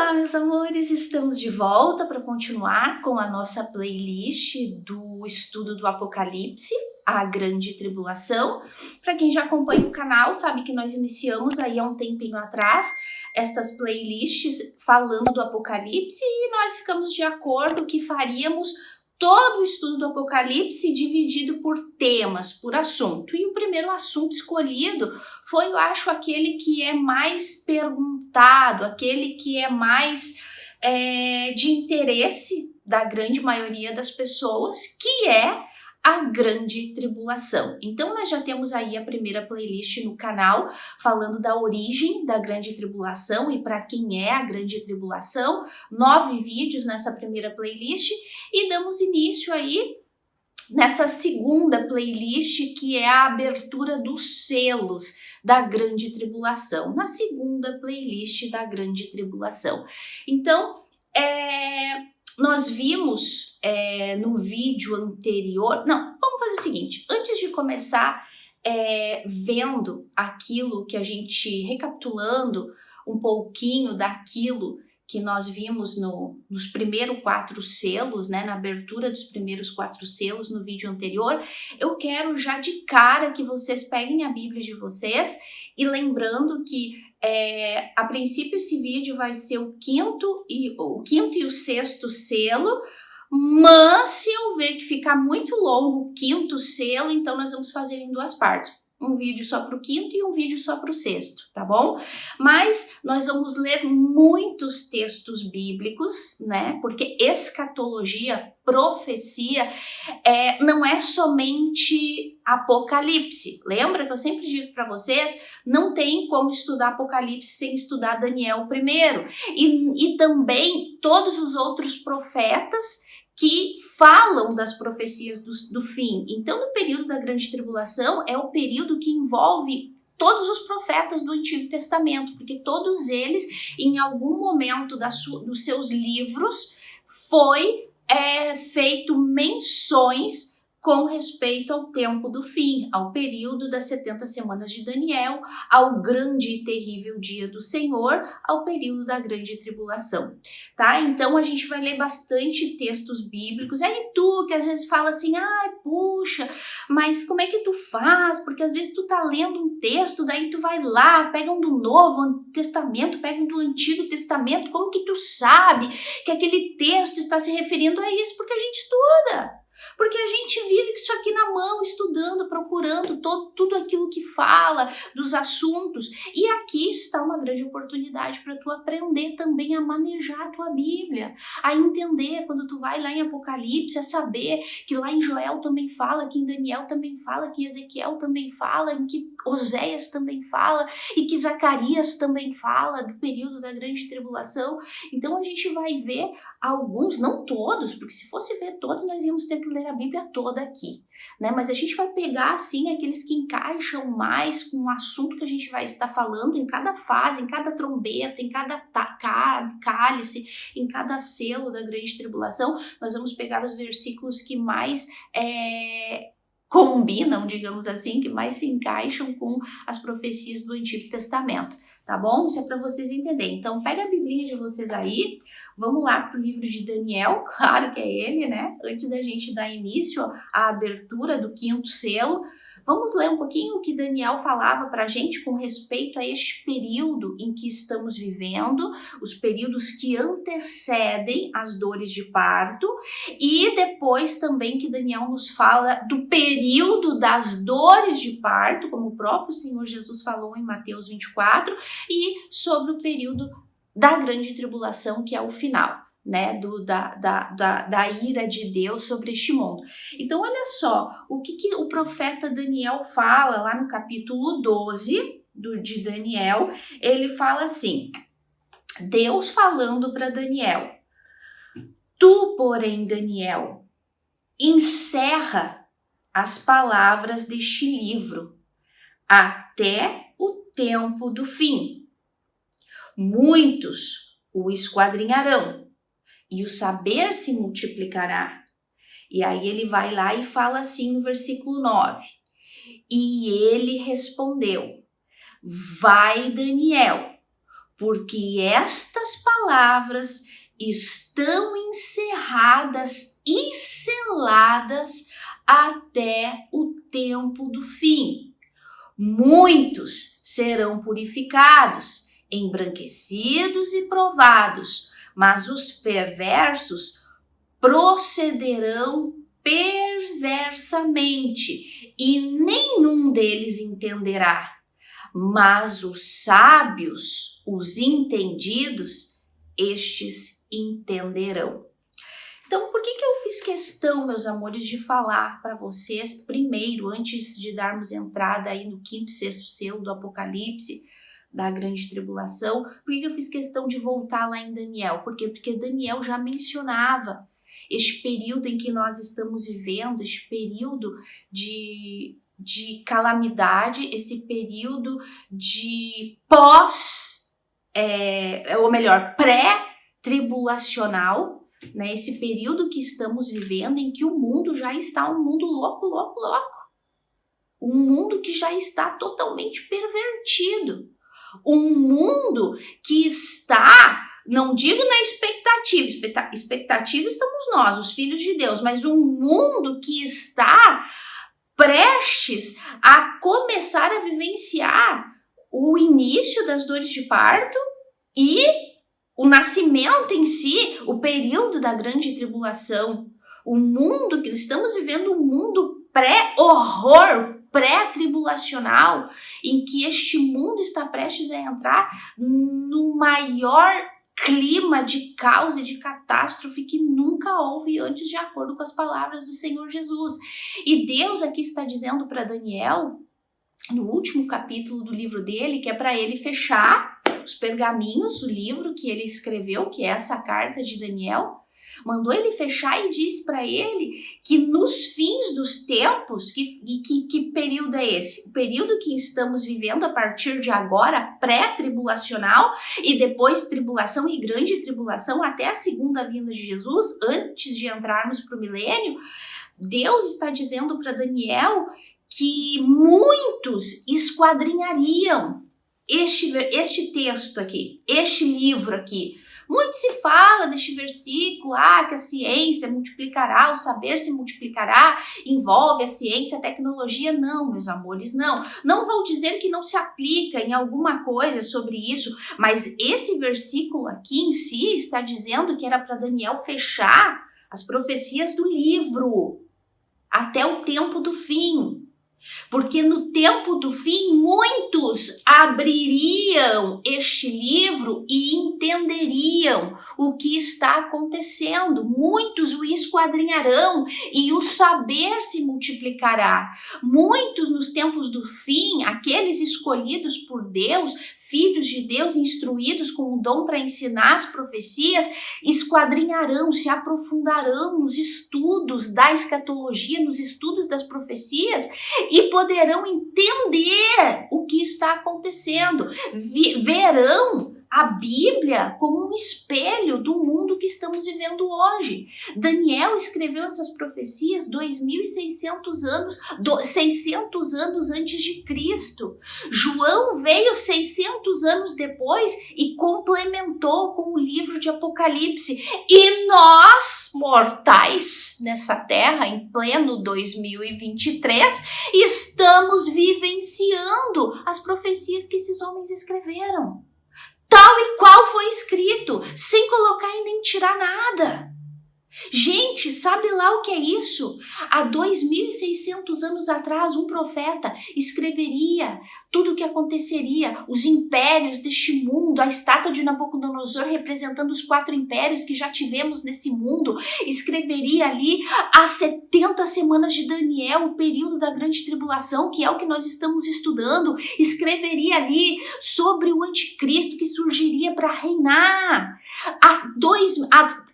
Olá, meus amores! Estamos de volta para continuar com a nossa playlist do estudo do Apocalipse, a Grande Tribulação. Para quem já acompanha o canal, sabe que nós iniciamos aí há um tempinho atrás estas playlists falando do Apocalipse e nós ficamos de acordo que faríamos todo o estudo do Apocalipse dividido por temas, por assunto. E o primeiro assunto escolhido foi, eu acho, aquele que é mais perguntado, aquele que é mais de interesse da grande maioria das pessoas, que é a Grande Tribulação. Então nós já temos aí a primeira playlist no canal falando da origem da Grande Tribulação e para quem é a Grande Tribulação, 9 vídeos nessa primeira playlist e damos início aí nessa segunda playlist que é a abertura dos selos da Grande Tribulação, na segunda playlist da Grande Tribulação. Então, nós vimos no vídeo anterior... Não, vamos fazer o seguinte, antes de começar vendo aquilo que a gente... recapitulando um pouquinho daquilo que nós vimos nos primeiros 4 selos, né, na abertura dos primeiros 4 selos no vídeo anterior, eu quero já de cara que vocês peguem a Bíblia de vocês e lembrando que a princípio esse vídeo vai ser o quinto e o sexto selo, mas se eu ver que ficar muito longo o quinto selo, então nós vamos fazer em 2 partes. Um vídeo só para o quinto e um vídeo só para o sexto, tá bom? Mas nós vamos ler muitos textos bíblicos, né? Porque escatologia, profecia, não é somente Apocalipse. Lembra que eu sempre digo para vocês, não tem como estudar Apocalipse sem estudar Daniel primeiro. E também todos os outros profetas que falam das profecias do fim. Então, no período da Grande Tribulação, é o período que envolve todos os profetas do Antigo Testamento, porque todos eles, em algum momento dos seus livros, foi feito menções com respeito ao tempo do fim, ao período das 70 semanas de Daniel, ao grande e terrível dia do Senhor, ao período da grande tribulação, tá? Então a gente vai ler bastante textos bíblicos. Aí tu que às vezes fala assim, ai, puxa, mas como é que tu faz? Porque às vezes tu tá lendo um texto, daí tu vai lá, pega um do Novo Testamento, pega um do Antigo Testamento, como que tu sabe que aquele texto está se referindo a isso? Porque a gente estuda. Porque a gente vive com isso aqui na mão, estudando, procurando tudo aquilo que fala dos assuntos. E aqui está uma grande oportunidade para tu aprender também a manejar a tua Bíblia, a entender quando tu vai lá em Apocalipse, a saber que lá em Joel também fala, que em Daniel também fala, que em Ezequiel também fala, em que Oséias também fala e que Zacarias também fala do período da grande tribulação. Então a gente vai ver alguns, não todos, porque se fosse ver todos nós íamos ter que ler a Bíblia toda aqui, né? Mas a gente vai pegar assim aqueles que encaixam mais com o assunto que a gente vai estar falando em cada fase, em cada trombeta, em cada cálice, em cada selo da grande tribulação. Nós vamos pegar os versículos que mais combinam, digamos assim, que mais se encaixam com as profecias do Antigo Testamento, tá bom? Isso é para vocês entenderem. Então, pega a Biblinha de vocês aí, vamos lá para o livro de Daniel, claro que é ele, né? Antes da gente dar início à abertura do 5º selo, vamos ler um pouquinho o que Daniel falava para a gente com respeito a este período em que estamos vivendo, os períodos que antecedem as dores de parto, e depois também que Daniel nos fala do período das dores de parto, como o próprio Senhor Jesus falou em Mateus 24, e sobre o período da grande tribulação, que é o final, né, da ira de Deus sobre este mundo. Então olha só, o que o profeta Daniel fala lá no capítulo 12 de Daniel. Ele fala assim, Deus falando para Daniel, tu, porém, Daniel, encerra as palavras deste livro até o tempo do fim. Muitos o esquadrinharão e o saber se multiplicará. E aí ele vai lá e fala assim no versículo 9. E ele respondeu, vai, Daniel, porque estas palavras estão encerradas e seladas até o tempo do fim. Muitos serão purificados, embranquecidos e provados, mas os perversos procederão perversamente e nenhum deles entenderá. Mas os sábios, os entendidos, estes entenderão. Então, por que eu fiz questão, meus amores, de falar para vocês primeiro, antes de darmos entrada aí no 5º e 6º selo do Apocalipse, da grande tribulação, por que eu fiz questão de voltar lá em Daniel? Por quê? Porque Daniel já mencionava este período em que nós estamos vivendo, este período de calamidade, esse período de pré-tribulacional, né? Esse período que estamos vivendo em que o mundo já está um mundo louco. Um mundo que já está totalmente pervertido. Um mundo que está, não digo na expectativa estamos nós, os filhos de Deus, mas um mundo que está prestes a começar a vivenciar o início das dores de parto e o nascimento em si, o período da grande tribulação. O mundo que estamos vivendo, um mundo pré-horror, pré-tribulacional, em que este mundo está prestes a entrar no maior clima de caos e de catástrofe que nunca houve antes, de acordo com as palavras do Senhor Jesus. E Deus aqui está dizendo para Daniel, no último capítulo do livro dele, que é para ele fechar os pergaminhos, o livro que ele escreveu, que é essa carta de Daniel, mandou ele fechar e disse para ele que nos fins dos tempos, que período é esse? O período que estamos vivendo a partir de agora, pré-tribulacional, e depois tribulação e grande tribulação até a segunda vinda de Jesus, antes de entrarmos para o milênio. Deus está dizendo para Daniel que muitos esquadrinhariam este texto aqui, este livro aqui. Muito se fala deste versículo, que a ciência multiplicará, o saber se multiplicará, envolve a ciência, a tecnologia. Não, meus amores, não. Não vou dizer que não se aplica em alguma coisa sobre isso, mas esse versículo aqui em si está dizendo que era para Daniel fechar as profecias do livro até o tempo do fim. Porque no tempo do fim, muitos abririam este livro e entenderiam o que está acontecendo. Muitos o esquadrinharão e o saber se multiplicará. Muitos nos tempos do fim, aqueles escolhidos por Deus, filhos de Deus, instruídos com o dom para ensinar as profecias, esquadrinharão, se aprofundarão nos estudos da escatologia, nos estudos das profecias e poderão entender o que está acontecendo. Verão a Bíblia como um espelho do mundo que estamos vivendo hoje. Daniel escreveu essas profecias 2.600 anos, 600 anos antes de Cristo. João veio 600 anos depois e complementou com o livro de Apocalipse. E nós, mortais, nessa terra, em pleno 2023, estamos vivenciando as profecias que esses homens escreveram. Tal e qual foi escrito, sem colocar e nem tirar nada. Gente, sabe lá o que é isso? Há 2.600 anos atrás, um profeta escreveria tudo o que aconteceria, os impérios deste mundo, a estátua de Nabucodonosor representando os 4 impérios que já tivemos nesse mundo, escreveria ali as 70 semanas de Daniel, o período da grande tribulação, que é o que nós estamos estudando, escreveria ali sobre o anticristo que surgiria para reinar,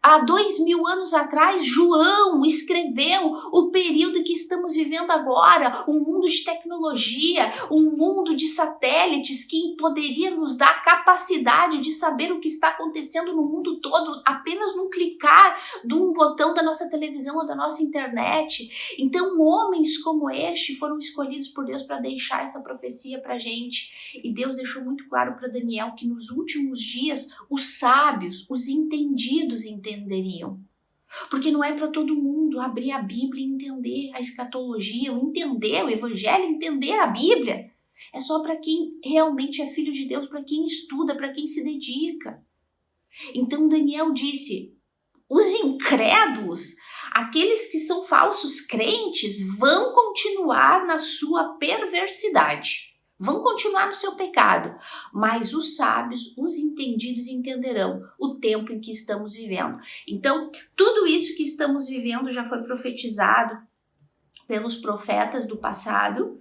Há 2000 anos atrás, João escreveu o período que estamos vivendo agora, um mundo de tecnologia, um mundo de satélites que poderia nos dar a capacidade de saber o que está acontecendo no mundo todo, apenas num clicar de um botão da nossa televisão ou da nossa internet. Então, homens como este foram escolhidos por Deus para deixar essa profecia para a gente. E Deus deixou muito claro para Daniel que nos últimos dias, os sábios, os entendidos entenderiam. Porque não é para todo mundo abrir a Bíblia e entender a escatologia, ou entender o Evangelho, entender a Bíblia. É só para quem realmente é filho de Deus, para quem estuda, para quem se dedica. Então Daniel disse, os incrédulos, aqueles que são falsos crentes, vão continuar na sua perversidade. Vão continuar no seu pecado, mas os sábios, os entendidos entenderão o tempo em que estamos vivendo. Então, tudo isso que estamos vivendo já foi profetizado pelos profetas do passado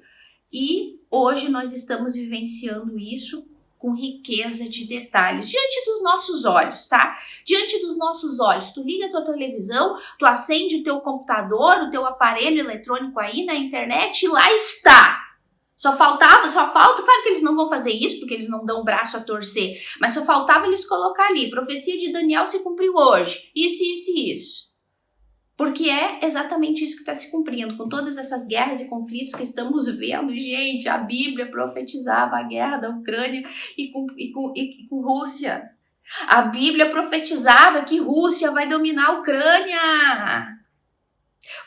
e hoje nós estamos vivenciando isso com riqueza de detalhes, diante dos nossos olhos, tá? Diante dos nossos olhos, tu liga a tua televisão, tu acende o teu computador, o teu aparelho eletrônico aí na internet e lá está. Só falta, claro que eles não vão fazer isso, porque eles não dão o braço a torcer, mas só faltava eles colocar ali, profecia de Daniel se cumpriu hoje, isso, isso e isso. Porque é exatamente isso que está se cumprindo, com todas essas guerras e conflitos que estamos vendo, gente, a Bíblia profetizava a guerra da Ucrânia e com Rússia. A Bíblia profetizava que Rússia vai dominar a Ucrânia.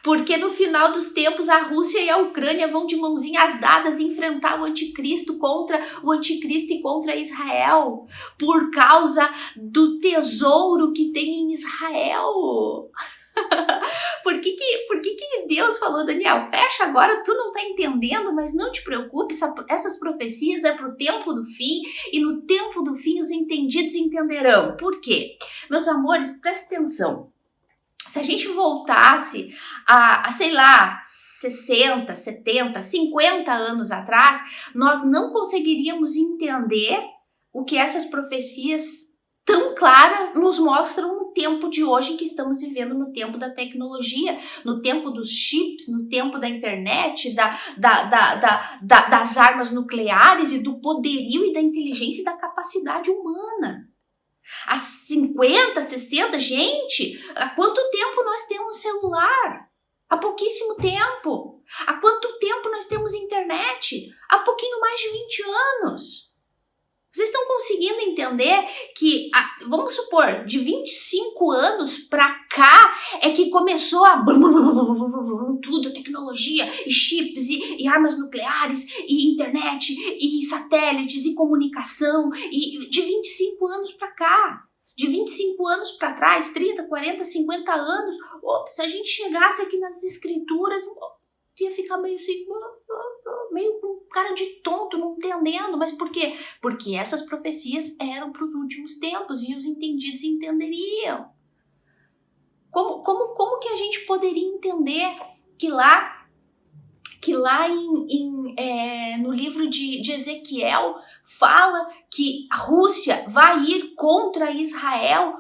Porque no final dos tempos a Rússia e a Ucrânia vão de mãozinhas dadas enfrentar o anticristo e contra Israel, por causa do tesouro que tem em Israel. Por que Deus falou, Daniel, fecha agora, tu não tá entendendo, mas não te preocupe, essas profecias é pro tempo do fim, e no tempo do fim os entendidos entenderão. Por quê? Meus amores, presta atenção. Se a gente voltasse sei lá, 60, 70, 50 anos atrás, nós não conseguiríamos entender o que essas profecias tão claras nos mostram no tempo de hoje em que estamos vivendo, no tempo da tecnologia, no tempo dos chips, no tempo da internet, das armas nucleares e do poderio e da inteligência e da capacidade humana. Há 50, 60, gente, há quanto tempo nós temos celular? Há pouquíssimo tempo. Há quanto tempo nós temos internet? Há pouquinho mais de 20 anos. Vocês estão conseguindo entender que, vamos supor, de 25 anos pra cá é que começou a tudo, tecnologia, e chips, e armas nucleares, e internet, e satélites, e comunicação, e de 25 anos pra cá. De 25 anos para trás, 30, 40, 50 anos, se a gente chegasse aqui nas escrituras, ia ficar meio assim, meio com cara de tonto, não entendendo. Mas por quê? Porque essas profecias eram para os últimos tempos e os entendidos entenderiam. Como que a gente poderia entender que lá no livro de Ezequiel fala que a Rússia vai ir contra Israel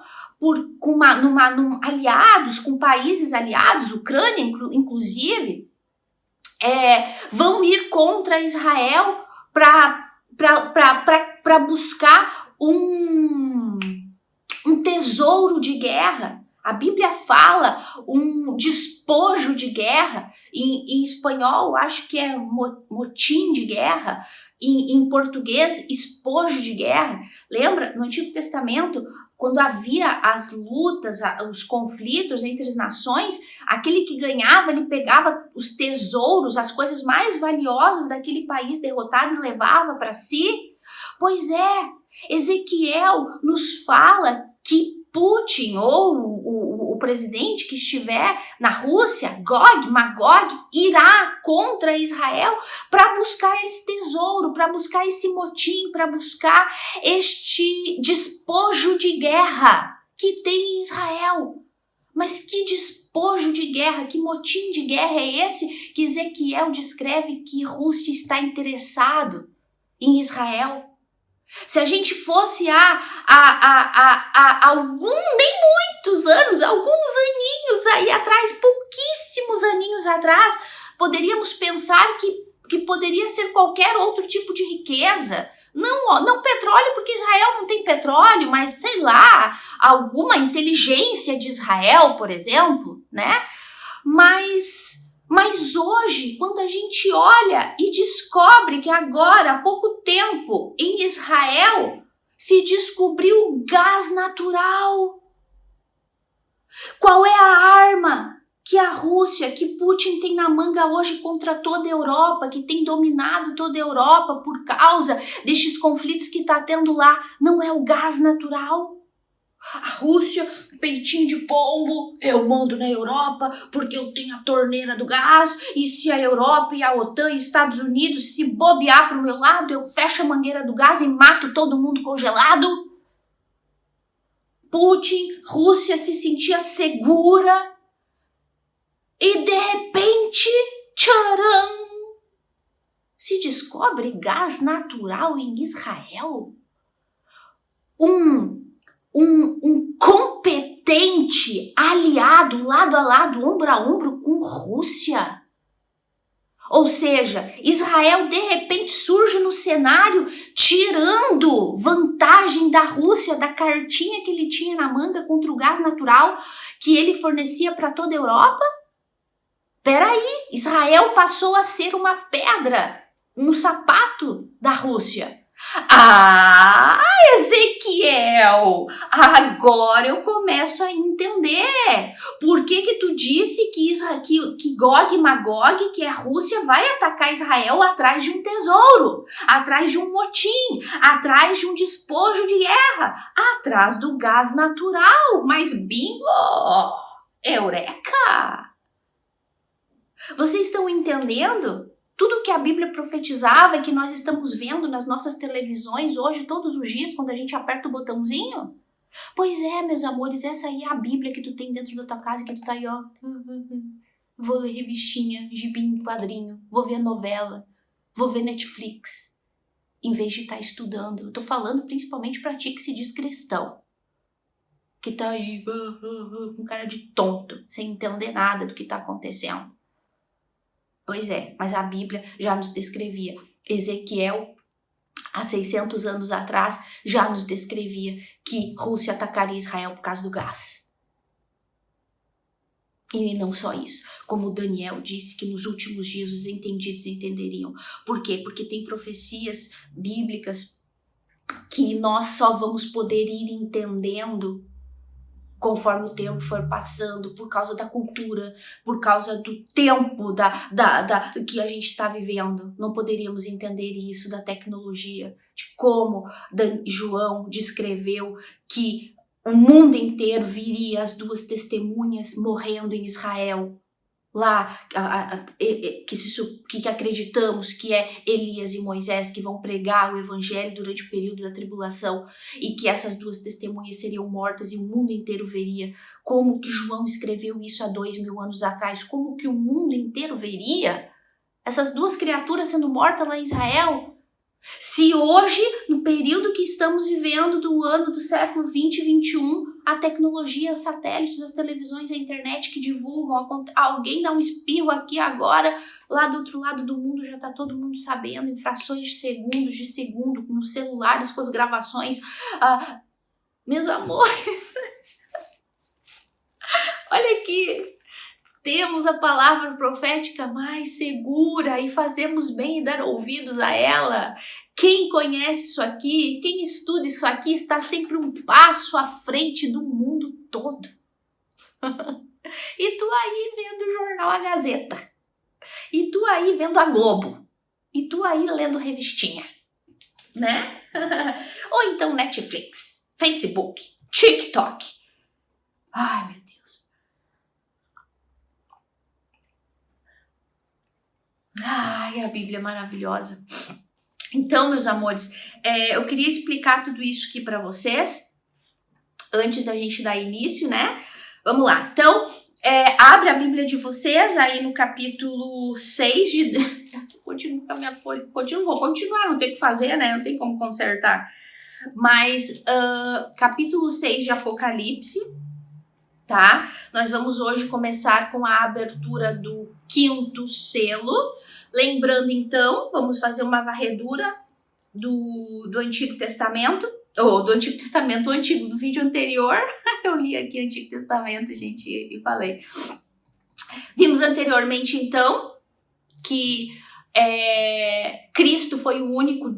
aliados, com países aliados, Ucrânia inclusive, vão ir contra Israel para buscar um tesouro de guerra. A Bíblia fala um despojo de guerra, em espanhol acho que é motim de guerra, em português espojo de guerra. Lembra, no Antigo Testamento, quando havia as lutas, os conflitos entre as nações, aquele que ganhava, ele pegava os tesouros, as coisas mais valiosas daquele país derrotado e levava para si? Pois é, Ezequiel nos fala que Putin ou o presidente que estiver na Rússia, Gog, Magog, irá contra Israel para buscar esse tesouro, para buscar esse motim, para buscar este despojo de guerra que tem em Israel. Mas que despojo de guerra, que motim de guerra é esse que Ezequiel descreve que Rússia está interessado em Israel? Se a gente fosse há nem muitos anos, alguns aninhos aí atrás, pouquíssimos aninhos atrás, poderíamos pensar que poderia ser qualquer outro tipo de riqueza. Não petróleo, porque Israel não tem petróleo, mas sei lá, alguma inteligência de Israel, por exemplo, né? Mas hoje, quando a gente olha e descobre que agora, há pouco tempo, em Israel, se descobriu gás natural. Qual é a arma que a Rússia, que Putin tem na manga hoje contra toda a Europa, que tem dominado toda a Europa por causa destes conflitos que está tendo lá? Não é o gás natural? A Rússia, peitinho de pombo, eu mando na Europa porque eu tenho a torneira do gás, e se a Europa e a OTAN e Estados Unidos se bobear pro meu lado, eu fecho a mangueira do gás e mato todo mundo congelado. Putin, Rússia se sentia segura e de repente, tcharam, se descobre gás natural em Israel. Um competente aliado, lado a lado, ombro a ombro com Rússia. Ou seja, Israel de repente surge no cenário tirando vantagem da Rússia, da cartinha que ele tinha na manga contra o gás natural que ele fornecia para toda a Europa. Peraí, Israel passou a ser uma pedra no sapato da Rússia. Ah, Ezequiel, agora eu começo a entender. Por que tu disse que Gog e Magog, que é a Rússia, vai atacar Israel atrás de um tesouro, atrás de um motim, atrás de um despojo de guerra, atrás do gás natural? Mas bingo, eureka! Vocês estão entendendo? Tudo que a Bíblia profetizava e que nós estamos vendo nas nossas televisões hoje, todos os dias, quando a gente aperta o botãozinho? Pois é, meus amores, essa aí é a Bíblia que tu tem dentro da tua casa, que tu tá aí, ó. Vou ler revistinha, gibinho, quadrinho, vou ver novela, vou ver Netflix, em vez de estar estudando. Eu tô falando principalmente pra ti que se diz cristão, que tá aí com cara de tonto, sem entender nada do que tá acontecendo. Pois é, mas a Bíblia já nos descrevia. Ezequiel, há 600 anos atrás, já nos descrevia que Rússia atacaria Israel por causa do gás. E não só isso, como Daniel disse que nos últimos dias os entendidos entenderiam. Por quê? Porque tem profecias bíblicas que nós só vamos poder ir entendendo conforme o tempo for passando, por causa da cultura, por causa do tempo que a gente está vivendo. Não poderíamos entender isso, da tecnologia, de como João descreveu que o mundo inteiro viria as duas testemunhas morrendo em Israel. Lá, que acreditamos que é Elias e Moisés que vão pregar o evangelho durante o período da tribulação, e que essas duas testemunhas seriam mortas e o mundo inteiro veria. Como que João escreveu isso há 2000 anos atrás? Como que o mundo inteiro veria essas duas criaturas sendo mortas lá em Israel? Se hoje, no período que estamos vivendo do ano do século 20 e 21, a tecnologia, os satélites, as televisões, a internet que divulgam, alguém dá um espirro aqui agora, lá do outro lado do mundo já está todo mundo sabendo, em frações de segundo, nos celulares, com as gravações. Meus amores, olha aqui. Temos a palavra profética mais segura e fazemos bem em dar ouvidos a ela. Quem conhece isso aqui, quem estuda isso aqui, está sempre um passo à frente do mundo todo. E tu aí vendo o jornal A Gazeta. E tu aí vendo a Globo. E tu aí lendo revistinha. Né? Ou então Netflix, Facebook, TikTok. Ai, meu Deus. Ai, a Bíblia é maravilhosa. Então, meus amores, eu queria explicar tudo isso aqui para vocês, antes da gente dar início, né? Vamos lá. Então, abre a Bíblia de vocês aí no capítulo 6 de... Eu continuo com a minha folha. Vou continuar, não tem o que fazer, né? Não tem como consertar. Mas capítulo 6 de Apocalipse, tá? Nós vamos hoje começar com a abertura do 5º selo. Lembrando, então, vamos fazer uma varredura do Antigo Testamento, ou do Antigo Testamento, o antigo, do vídeo anterior. Eu li aqui o Antigo Testamento, gente, e falei. Vimos anteriormente, então, que Cristo foi o único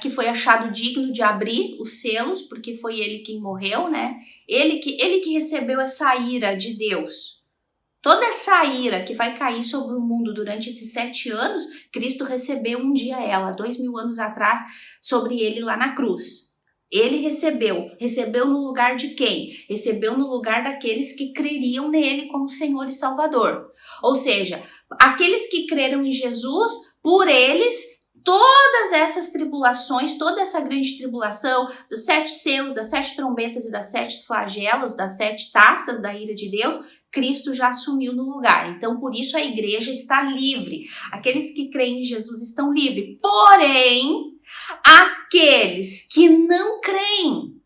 que foi achado digno de abrir os selos, porque foi ele quem morreu, né? Ele que recebeu essa ira de Deus. Toda essa ira que vai cair sobre o mundo durante esses 7 anos, Cristo recebeu um dia ela, 2000 anos atrás, sobre ele lá na cruz. Ele recebeu no lugar de quem? Recebeu no lugar daqueles que creriam nele como Senhor e Salvador. Ou seja, aqueles que creram em Jesus, por eles, todas essas tribulações, toda essa grande tribulação, dos 7 selos, das 7 trombetas e das 7 flagelos, das 7 taças da ira de Deus, Cristo já assumiu no lugar. Então, por isso a igreja está livre. Aqueles que creem em Jesus estão livres. Porém, aqueles que não creem,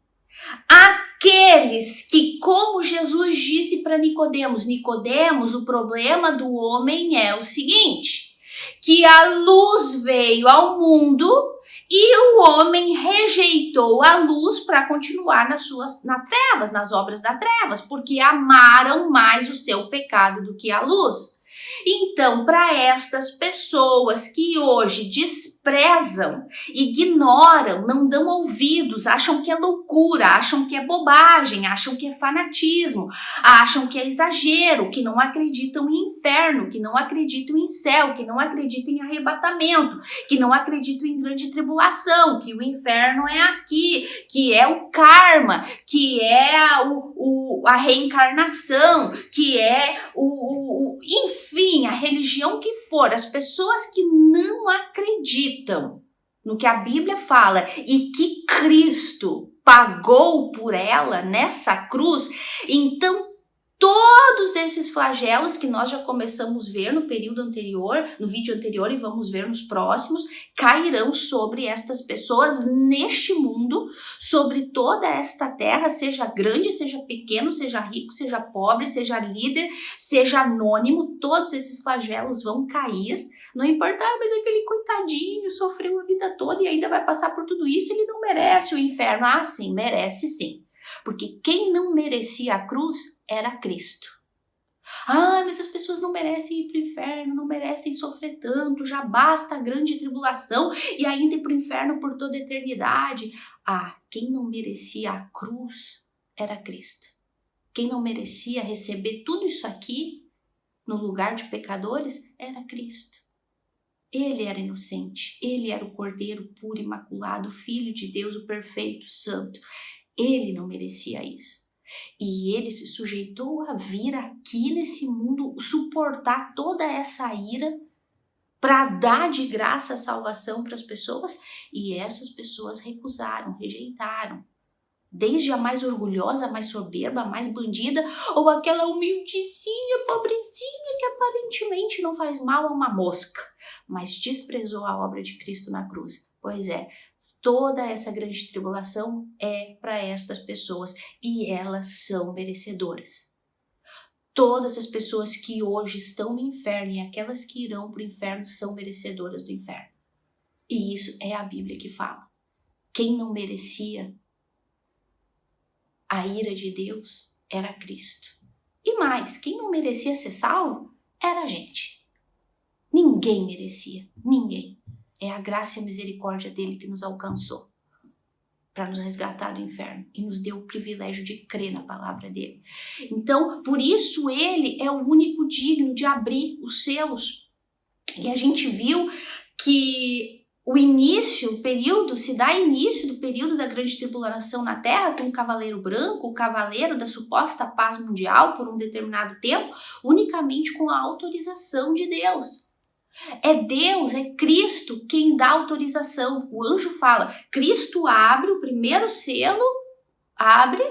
aqueles que, como Jesus disse para Nicodemos, o problema do homem é o seguinte, que a luz veio ao mundo e o homem rejeitou a luz para continuar nas trevas, nas obras das trevas, porque amaram mais o seu pecado do que a luz. Então, para estas pessoas que hoje desprezam, ignoram, não dão ouvidos, acham que é loucura, acham que é bobagem, acham que é fanatismo, acham que é exagero, que não acreditam em inferno, que não acreditam em céu, que não acreditam em arrebatamento, que não acreditam em grande tribulação, que o inferno é aqui, que é o karma, que é a reencarnação, que é enfim, a religião que for, as pessoas que não acreditam no que a Bíblia fala e que Cristo pagou por ela nessa cruz, então todos esses flagelos que nós já começamos a ver no período anterior, no vídeo anterior, e vamos ver nos próximos, cairão sobre estas pessoas neste mundo, sobre toda esta terra, seja grande, seja pequeno, seja rico, seja pobre, seja líder, seja anônimo, todos esses flagelos vão cair. Não importa, mas aquele coitadinho sofreu a vida toda e ainda vai passar por tudo isso, ele não merece o inferno. Ah, sim, merece sim. Porque quem não merecia a cruz era Cristo. Ah, mas as pessoas não merecem ir para o inferno, não merecem sofrer tanto, já basta a grande tribulação e ainda ir para o inferno por toda a eternidade. Ah, quem não merecia a cruz era Cristo. Quem não merecia receber tudo isso aqui no lugar de pecadores era Cristo. Ele era inocente, ele era o Cordeiro puro, imaculado, Filho de Deus, o perfeito, santo. Ele não merecia isso. E ele se sujeitou a vir aqui nesse mundo, suportar toda essa ira para dar de graça a salvação para as pessoas. E essas pessoas recusaram, rejeitaram. Desde a mais orgulhosa, a mais soberba, a mais bandida, ou aquela humildezinha, pobrezinha, que aparentemente não faz mal a uma mosca, mas desprezou a obra de Cristo na cruz. Pois é, toda essa grande tribulação é para estas pessoas e elas são merecedoras. Todas as pessoas que hoje estão no inferno e aquelas que irão para o inferno são merecedoras do inferno. E isso é a Bíblia que fala. Quem não merecia a ira de Deus era Cristo. E mais, quem não merecia ser salvo era a gente. Ninguém merecia, ninguém. É a graça e a misericórdia dele que nos alcançou para nos resgatar do inferno e nos deu o privilégio de crer na palavra dele. Então, por isso ele é o único digno de abrir os selos. E a gente viu que o período do período da grande tribulação na terra com o cavaleiro branco, o cavaleiro da suposta paz mundial por um determinado tempo, unicamente com a autorização de Deus. É Deus, é Cristo quem dá autorização. O anjo fala, Cristo abre o primeiro selo, abre,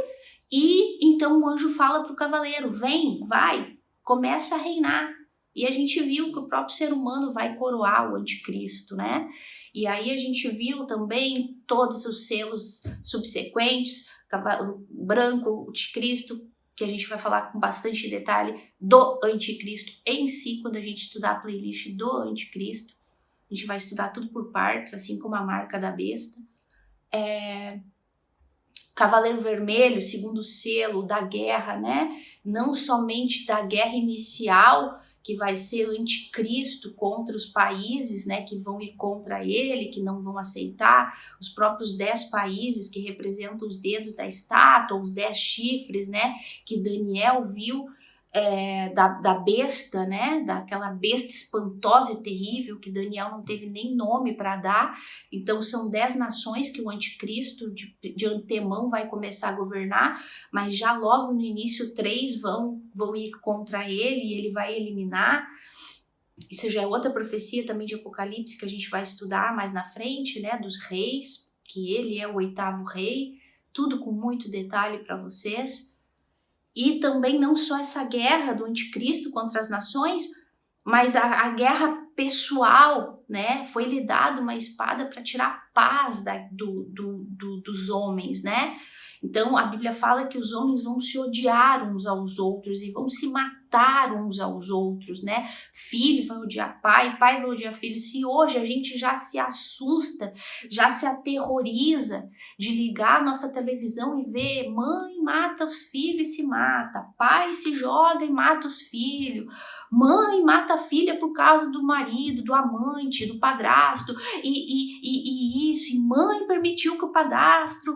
e então o anjo fala para o cavaleiro, vem, vai, começa a reinar. E a gente viu que o próprio ser humano vai coroar o anticristo, né? E aí a gente viu também todos os selos subsequentes, cavalo branco, o anticristo, que a gente vai falar com bastante detalhe do anticristo em si, quando a gente estudar a playlist do anticristo. A gente vai estudar tudo por partes, assim como a marca da besta. Cavaleiro Vermelho, segundo selo da guerra, né? Não somente da guerra inicial, que vai ser o anticristo contra os países, né, que vão ir contra ele, que não vão aceitar, os próprios 10 países que representam os dedos da estátua, os 10 chifres, né, que Daniel viu, da besta, né, daquela besta espantosa e terrível que Daniel não teve nem nome para dar. Então são 10 nações que o anticristo de antemão vai começar a governar, mas já logo no início 3 vão ir contra ele e ele vai eliminar. Isso já é outra profecia também de Apocalipse que a gente vai estudar mais na frente, né, dos reis, que ele é o 8º rei, tudo com muito detalhe para vocês. E também não só essa guerra do anticristo contra as nações, mas a guerra pessoal, né? Foi-lhe dado uma espada para tirar a paz dos homens, né? Então a Bíblia fala que os homens vão se odiar uns aos outros e vão se matar uns aos outros, né? Filho vai odiar pai, pai vai odiar filho. Se hoje a gente já se assusta, já se aterroriza de ligar a nossa televisão e ver mãe mata os filhos e se mata, pai se joga e mata os filhos, mãe mata a filha por causa do marido, do amante, do padrasto, e isso, e mãe permitiu que o padrasto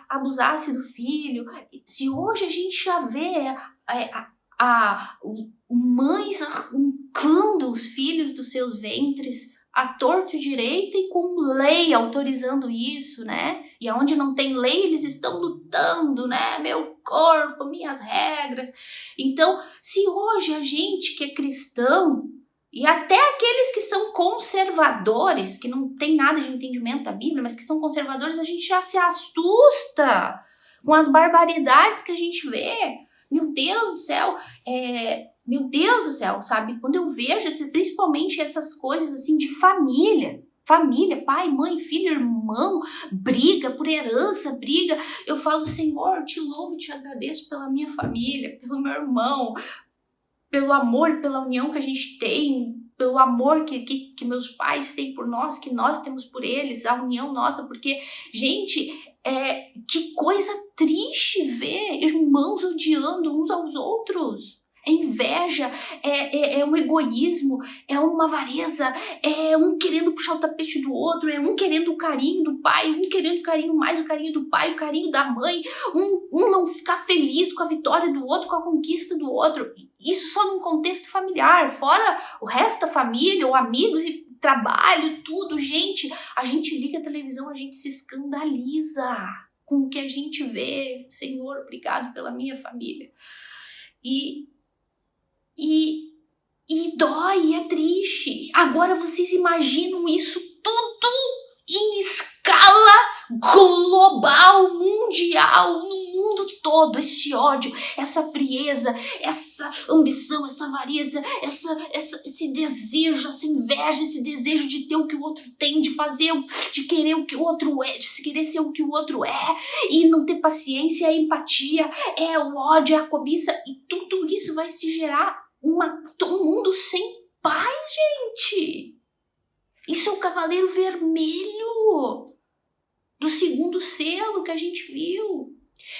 abusasse do filho. Se hoje a gente já vê mães arrancando os filhos dos seus ventres à torto e direito e com lei autorizando isso, né? E aonde não tem lei, eles estão lutando, né? Meu corpo, minhas regras. Então, se hoje a gente que é cristão, e até aqueles que são conservadores, que não tem nada de entendimento da Bíblia, mas que são conservadores, a gente já se assusta com as barbaridades que a gente vê. Meu Deus do céu, sabe? Quando eu vejo, principalmente essas coisas assim de família, pai, mãe, filho, irmão, briga por herança, briga, eu falo, Senhor, te louvo e te agradeço pela minha família, pelo meu irmão, pelo amor, pela união que a gente tem, pelo amor que meus pais têm por nós, que nós temos por eles, a união nossa, porque, gente, que coisa triste ver irmãos odiando uns aos outros. É inveja, é um egoísmo, é uma avareza, é um querendo puxar o tapete do outro, é um querendo o carinho do pai, um querendo mais o carinho do pai, o carinho da mãe, um não ficar feliz com a vitória do outro, com a conquista do outro. Isso só num contexto familiar, fora o resto da família, ou amigos e trabalho, tudo, gente. A gente liga a televisão, a gente se escandaliza com o que a gente vê. Senhor, obrigado pela minha família. E dói, é triste. Agora vocês imaginam isso tudo em escala global, mundial, no mundo todo, esse ódio, essa frieza, essa ambição, essa avareza, esse desejo, essa inveja, esse desejo de ter o que o outro tem, de fazer, de querer o que o outro é, de querer ser o que o outro é, e não ter paciência, a empatia, o ódio, a cobiça, e tudo isso vai se gerar um mundo sem paz, gente. Isso é o Cavaleiro Vermelho do segundo selo que a gente viu.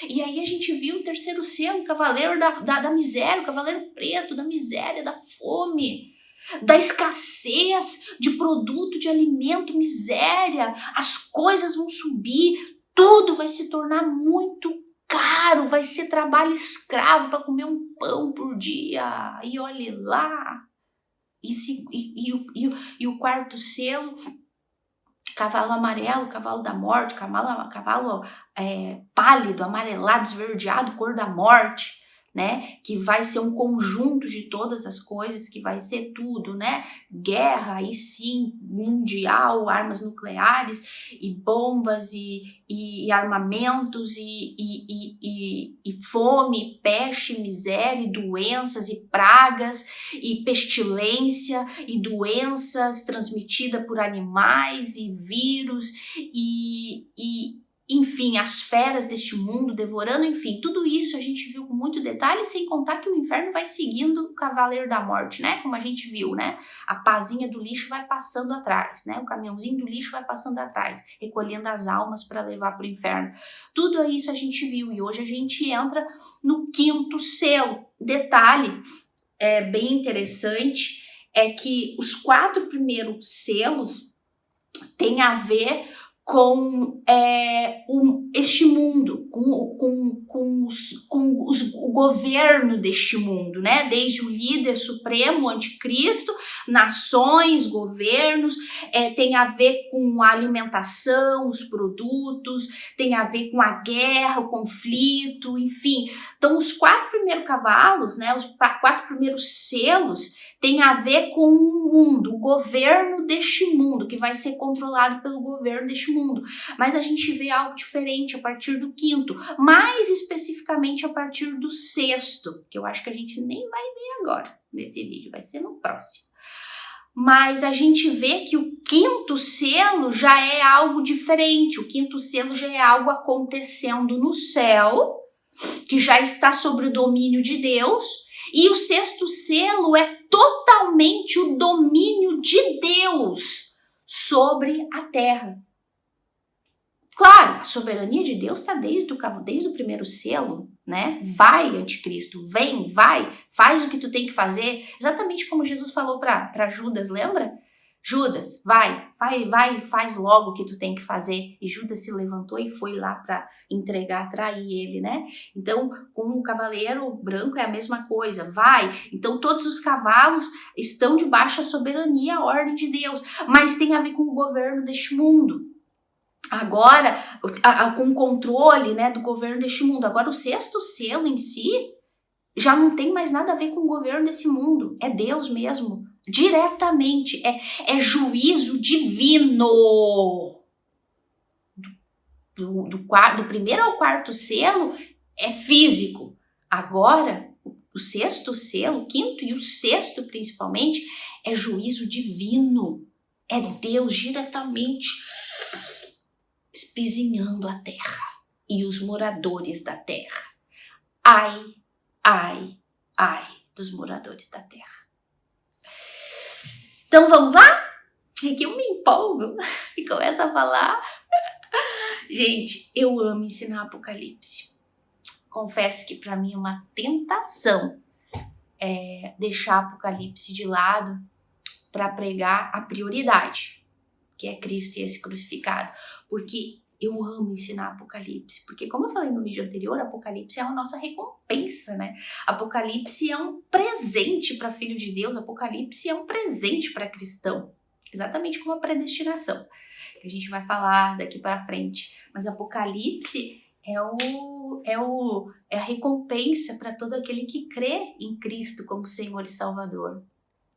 E aí a gente viu o terceiro selo, o Cavaleiro da miséria, o Cavaleiro Preto, da miséria, da fome, da escassez de produto, de alimento, miséria. As coisas vão subir, tudo vai se tornar muito caro, vai ser trabalho escravo para comer um pão por dia. E olhe lá. E o quarto selo, cavalo amarelo, cavalo da morte, cavalo pálido, amarelado, esverdeado, cor da morte, né? Que vai ser um conjunto de todas as coisas, que vai ser tudo, né? Guerra, aí sim, mundial, armas nucleares e bombas e armamentos e fome, peste, miséria, e doenças e pragas e pestilência e doenças transmitidas por animais e vírus enfim, as feras deste mundo devorando, enfim, tudo isso a gente viu com muito detalhe, sem contar que o inferno vai seguindo o cavaleiro da morte, né? Como a gente viu, né? A pazinha do lixo vai passando atrás, né? O caminhãozinho do lixo vai passando atrás, recolhendo as almas para levar para o inferno. Tudo isso a gente viu e hoje a gente entra no 5º selo. Detalhe bem interessante é que os 4 primeiros selos têm a ver com este mundo, com o governo deste mundo, né? Desde o líder supremo, o anticristo, nações, governos, tem a ver com a alimentação, os produtos, tem a ver com a guerra, o conflito, enfim. Então, os 4 primeiros cavalos, né? Os 4 primeiros selos tem a ver com o mundo, o governo deste mundo, que vai ser controlado pelo governo deste mundo. Mas a gente vê algo diferente a partir do 5º, mais especificamente a partir do 6º, que eu acho que a gente nem vai ver agora nesse vídeo, vai ser no próximo. Mas a gente vê que o 5º selo já é algo diferente, o 5º selo já é algo acontecendo no céu, que já está sobre o domínio de Deus, e o 6º selo é totalmente o domínio de Deus sobre a terra. Claro, a soberania de Deus está desde o primeiro selo, né? Vai, anticristo, vem, vai, faz o que tu tem que fazer. Exatamente como Jesus falou para Judas, lembra? Judas, vai, faz logo o que tu tem que fazer. E Judas se levantou e foi lá para entregar, trair ele, né? Então, com o cavaleiro branco é a mesma coisa, vai. Então, todos os cavalos estão debaixo da soberania, a ordem de Deus, mas tem a ver com o governo deste mundo. Agora, com o controle, né, do governo deste mundo. Agora, o 6º selo em si já não tem mais nada a ver com o governo desse mundo. É Deus mesmo. Diretamente, é juízo divino. Do primeiro ao 4º selo é físico. Agora, o 6º selo, o 5º e o 6º principalmente, é juízo divino. É Deus diretamente espizinhando a terra e os moradores da terra. Ai, ai, ai dos moradores da terra. Então vamos lá? É que eu me empolgo e começo a falar. Gente, eu amo ensinar Apocalipse. Confesso que para mim é uma tentação deixar Apocalipse de lado para pregar a prioridade, que é Cristo e esse crucificado. Porque eu amo ensinar Apocalipse, porque como eu falei no vídeo anterior, Apocalipse é a nossa recompensa, né? Apocalipse é um presente para filho de Deus, Apocalipse é um presente para cristão, exatamente como a predestinação, que a gente vai falar daqui para frente. Mas Apocalipse é a recompensa para todo aquele que crê em Cristo como Senhor e Salvador,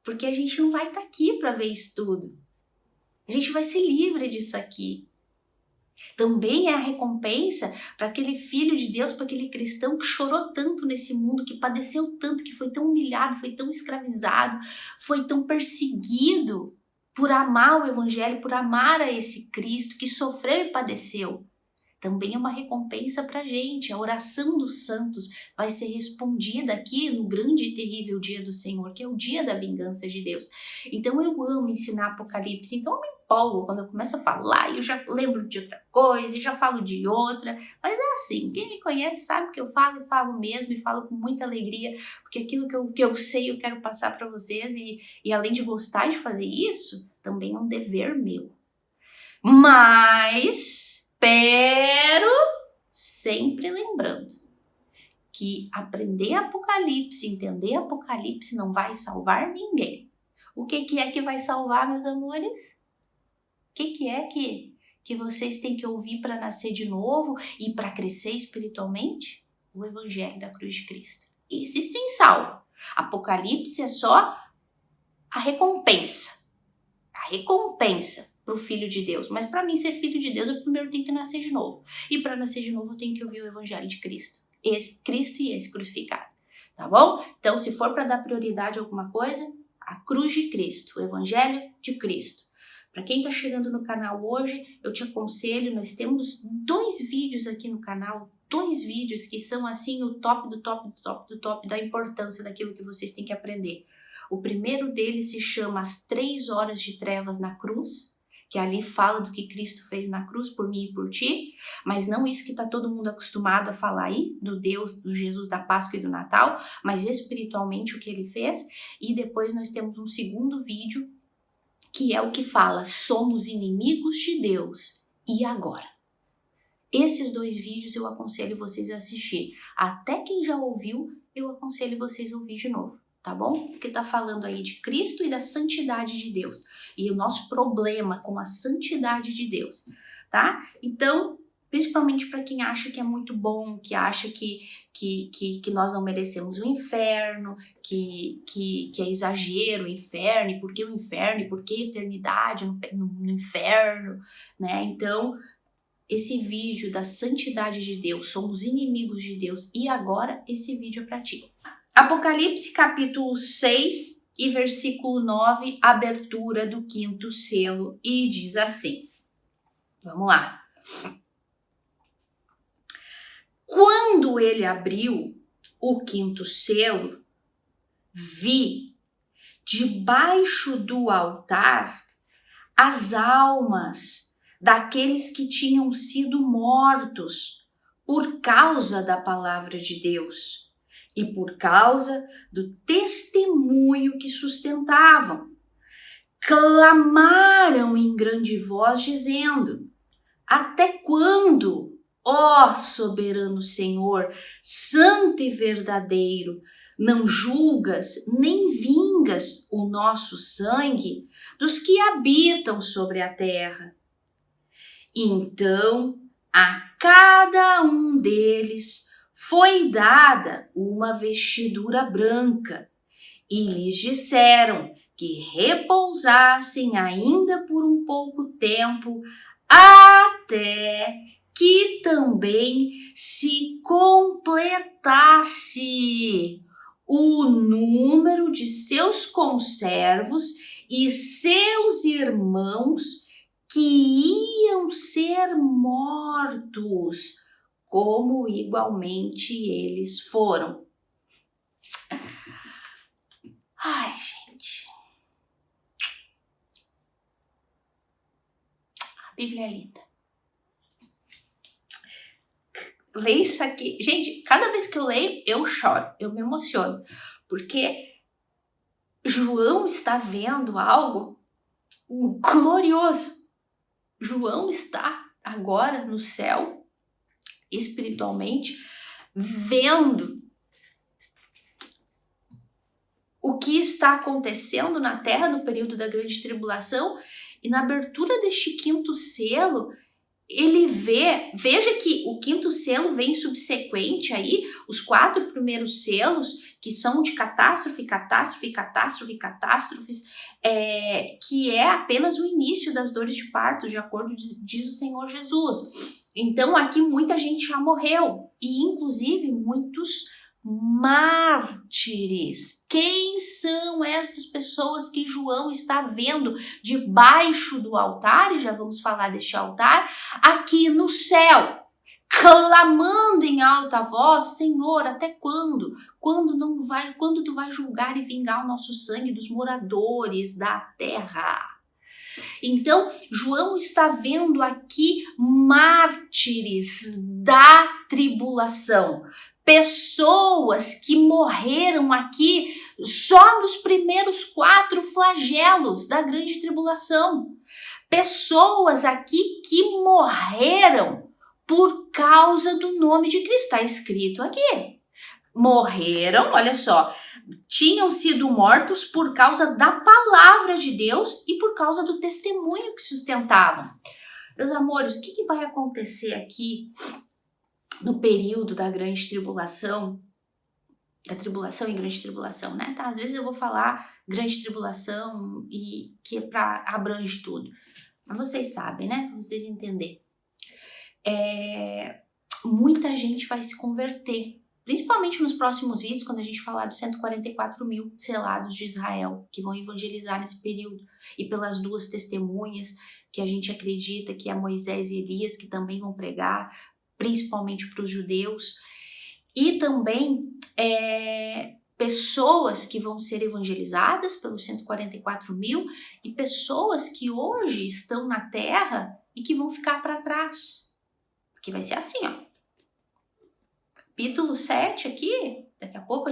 porque a gente não vai estar aqui para ver isso tudo, a gente vai ser livre disso aqui. Também é a recompensa para aquele filho de Deus, para aquele cristão que chorou tanto nesse mundo, que padeceu tanto, que foi tão humilhado, foi tão escravizado, foi tão perseguido por amar o evangelho, por amar a esse Cristo que sofreu e padeceu. Também é uma recompensa para a gente. A oração dos santos vai ser respondida aqui no grande e terrível dia do Senhor, que é o dia da vingança de Deus. Então eu amo ensinar Apocalipse, então eu me empolgo quando eu começo a falar e eu já lembro de outra coisa e já falo de outra, mas é assim, quem me conhece sabe que eu falo e falo mesmo e falo com muita alegria, porque aquilo que eu sei eu quero passar para vocês e além de gostar de fazer isso, também é um dever meu. Mas pero sempre lembrando que aprender Apocalipse, entender Apocalipse não vai salvar ninguém. O que é que vai salvar, meus amores? O que é que vocês têm que ouvir para nascer de novo e para crescer espiritualmente? O Evangelho da Cruz de Cristo. Esse sim salva. Apocalipse é só a recompensa para o Filho de Deus. Mas para mim ser filho de Deus, eu primeiro tenho que nascer de novo. E para nascer de novo, eu tenho que ouvir o Evangelho de Cristo. Cristo e esse crucificado. Tá bom? Então, se for para dar prioridade a alguma coisa, a cruz de Cristo, o Evangelho de Cristo. Para quem está chegando no canal hoje, eu te aconselho, nós temos 2 vídeos aqui no canal, 2 vídeos que são assim o top do top do top do top da importância daquilo que vocês têm que aprender. O primeiro deles se chama As 3 Horas de Trevas na Cruz, que ali fala do que Cristo fez na cruz por mim e por ti, mas não isso que está todo mundo acostumado a falar aí, do Deus, do Jesus da Páscoa e do Natal, mas espiritualmente o que ele fez. E depois nós temos um segundo vídeo, que é o que fala, somos inimigos de Deus, e agora? Esses 2 vídeos eu aconselho vocês a assistir. Até quem já ouviu, eu aconselho vocês a ouvir de novo. Tá bom? Porque tá falando aí de Cristo e da santidade de Deus. E o nosso problema com a santidade de Deus, tá? Então, principalmente para quem acha que é muito bom, que acha que nós não merecemos o inferno, que é exagero o inferno, e por que o inferno, e por que a eternidade no inferno, né? Então, esse vídeo da santidade de Deus, somos inimigos de Deus, e agora esse vídeo é para ti. Apocalipse capítulo 6 e versículo 9, abertura do 5º selo, e diz assim, vamos lá. Quando ele abriu o 5º selo, vi debaixo do altar as almas daqueles que tinham sido mortos por causa da palavra de Deus e por causa do testemunho que sustentavam. Clamaram em grande voz, dizendo: até quando, ó soberano Senhor, santo e verdadeiro, não julgas nem vingas o nosso sangue dos que habitam sobre a terra? Então, a cada um deles foi dada uma vestidura branca, e lhes disseram que repousassem ainda por um pouco tempo, até que também se completasse o número de seus conservos e seus irmãos que iam ser mortos, como igualmente eles foram. Ai, gente. A Bíblia é linda. Leio isso aqui. Gente, cada vez que eu leio, eu choro, eu me emociono. Porque João está vendo algo glorioso. João está agora no céu, espiritualmente, vendo o que está acontecendo na terra no período da grande tribulação, e na abertura deste 5º selo, ele veja que o 5º selo vem subsequente aí, os 4 primeiros selos, que são de catástrofe, catástrofes, que é apenas o início das dores de parto, de acordo diz o Senhor Jesus. Então aqui muita gente já morreu, e inclusive muitos mártires. Quem são estas pessoas que João está vendo debaixo do altar? E já vamos falar deste altar aqui no céu, clamando em alta voz: Senhor, até quando? Quando tu vai julgar e vingar o nosso sangue dos moradores da terra? Então, João está vendo aqui mártires da tribulação, pessoas que morreram aqui só nos primeiros 4 flagelos da grande tribulação. Pessoas aqui que morreram por causa do nome de Cristo. Está escrito aqui. Morreram, olha só, tinham sido mortos por causa da palavra de Deus e por causa do testemunho que sustentavam. Meus amores, o que vai acontecer aqui no período da grande tribulação? da tribulação e grande tribulação, né? Tá? Às vezes eu vou falar grande tribulação e que é para abrange tudo. Mas vocês sabem, né? Para vocês entenderem. Muita gente vai se converter, principalmente nos próximos vídeos, quando a gente falar dos 144 mil selados de Israel, que vão evangelizar nesse período, e pelas 2 testemunhas que a gente acredita que é Moisés e Elias, que também vão pregar, principalmente para os judeus, e também pessoas que vão ser evangelizadas pelos 144 mil, e pessoas que hoje estão na terra e que vão ficar para trás, porque vai ser assim, ó. Capítulo 7 aqui, daqui a pouco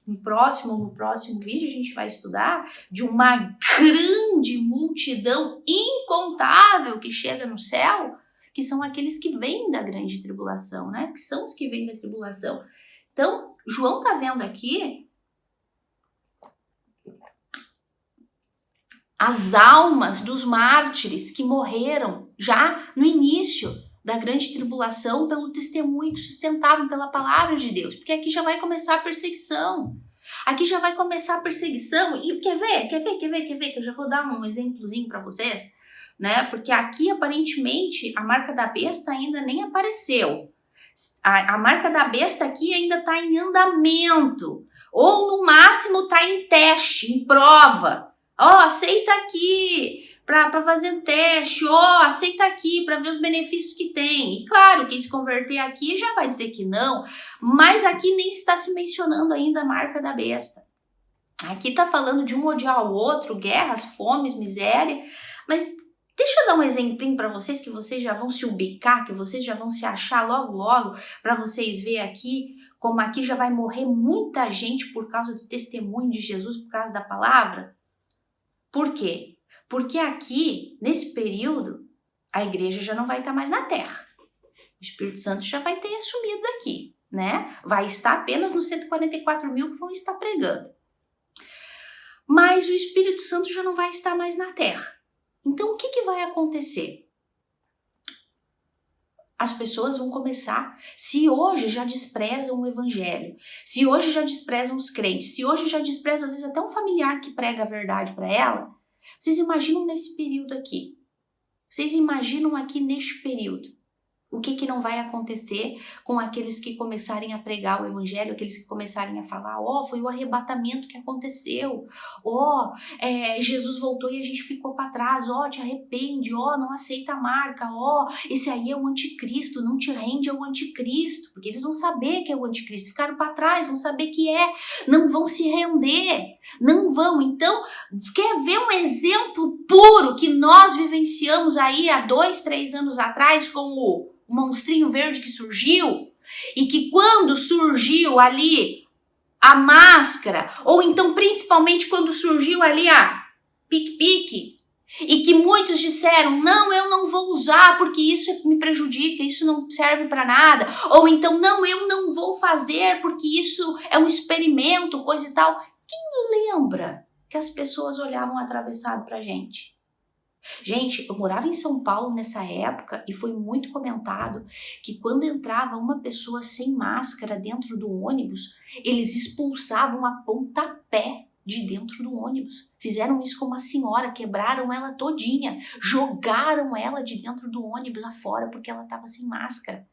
no próximo vídeo a gente vai estudar de uma grande multidão incontável que chega no céu, que são aqueles que vêm da grande tribulação, né? Que são os que vêm da tribulação. Então, João tá vendo aqui as almas dos mártires que morreram já no início da grande tribulação pelo testemunho que sustentavam pela palavra de Deus. Porque aqui já vai começar a perseguição. Aqui já vai começar a perseguição. E quer ver? Que eu já vou dar um exemplozinho para vocês, né? Porque aqui, aparentemente, a marca da besta ainda nem apareceu. A marca da besta aqui ainda está em andamento. Ou, no máximo, está em teste, em prova. Aceita aqui para fazer um teste, aceita aqui para ver os benefícios que tem. E claro, quem se converter aqui já vai dizer que não, mas aqui nem está se mencionando ainda a marca da besta. Aqui está falando de um odiar o outro, guerras, fomes, miséria, mas deixa eu dar um exemplinho para vocês, que vocês já vão se ubicar, que vocês já vão se achar logo, para vocês verem aqui, como aqui já vai morrer muita gente por causa do testemunho de Jesus, por causa da palavra. Por quê? Porque aqui, nesse período, a igreja já não vai estar mais na terra. O Espírito Santo já vai ter assumido daqui, né? Vai estar apenas nos 144 mil que vão estar pregando. Mas o Espírito Santo já não vai estar mais na terra. Então, o que vai acontecer? As pessoas vão começar, se hoje já desprezam o evangelho, se hoje já desprezam os crentes, se hoje já desprezam, às vezes, até um familiar que prega a verdade para ela, vocês imaginam nesse período aqui? Vocês imaginam aqui neste período? O que não vai acontecer com aqueles que começarem a pregar o evangelho, aqueles que começarem a falar, foi o arrebatamento que aconteceu, Jesus voltou e a gente ficou para trás, te arrepende, não aceita a marca, esse aí é o anticristo, não te rende ao anticristo, porque eles vão saber que é o anticristo, ficaram para trás, vão saber que não vão se render, não vão. Então, quer ver um exemplo puro que nós vivenciamos aí há 2, 3 anos atrás com o monstrinho verde que surgiu, e que quando surgiu ali a máscara, ou então principalmente quando surgiu ali a pique-pique, e que muitos disseram, não, eu não vou usar porque isso me prejudica, isso não serve para nada, ou então, não, eu não vou fazer porque isso é um experimento, coisa e tal. Quem lembra que as pessoas olhavam atravessado pra gente? Gente, eu morava em São Paulo nessa época e foi muito comentado que quando entrava uma pessoa sem máscara dentro do ônibus, eles expulsavam a pontapé de dentro do ônibus. Fizeram isso com uma senhora, quebraram ela todinha, jogaram ela de dentro do ônibus afora porque ela estava sem máscara.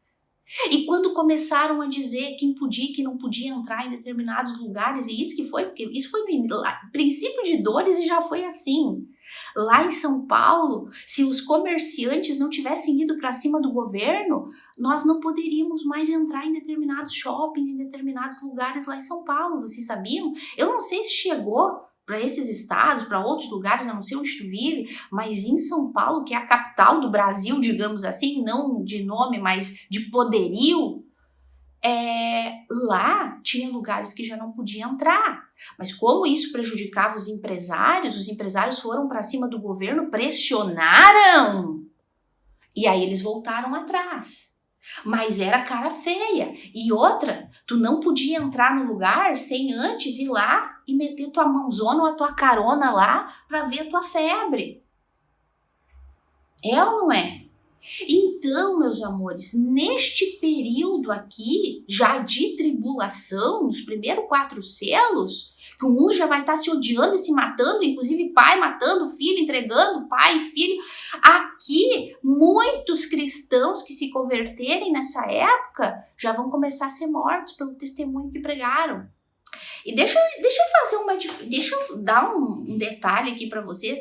E quando começaram a dizer quem podia e quem não podia entrar em determinados lugares, e isso porque isso foi no princípio de dores e já foi assim. Lá em São Paulo, se os comerciantes não tivessem ido para cima do governo, nós não poderíamos mais entrar em determinados shoppings, em determinados lugares lá em São Paulo. Vocês sabiam? Eu não sei se chegou para esses estados, para outros lugares, eu não sei onde tu vive, mas em São Paulo, que é a capital do Brasil, digamos assim, não de nome, mas de poderio, lá tinha lugares que já não podia entrar. Mas como isso prejudicava os empresários foram para cima do governo, pressionaram, e aí eles voltaram atrás. Mas era cara feia. E outra, tu não podia entrar no lugar sem antes ir lá e meter tua mãozona ou a tua carona lá para ver a tua febre. É ou não é? Então, meus amores, neste período aqui, já de tribulação, nos primeiros 4 selos, que o mundo já vai estar se odiando e se matando, inclusive pai matando filho, entregando pai e filho. Aqui, muitos cristãos que se converterem nessa época já vão começar a ser mortos pelo testemunho que pregaram. E deixa eu dar um detalhe aqui para vocês,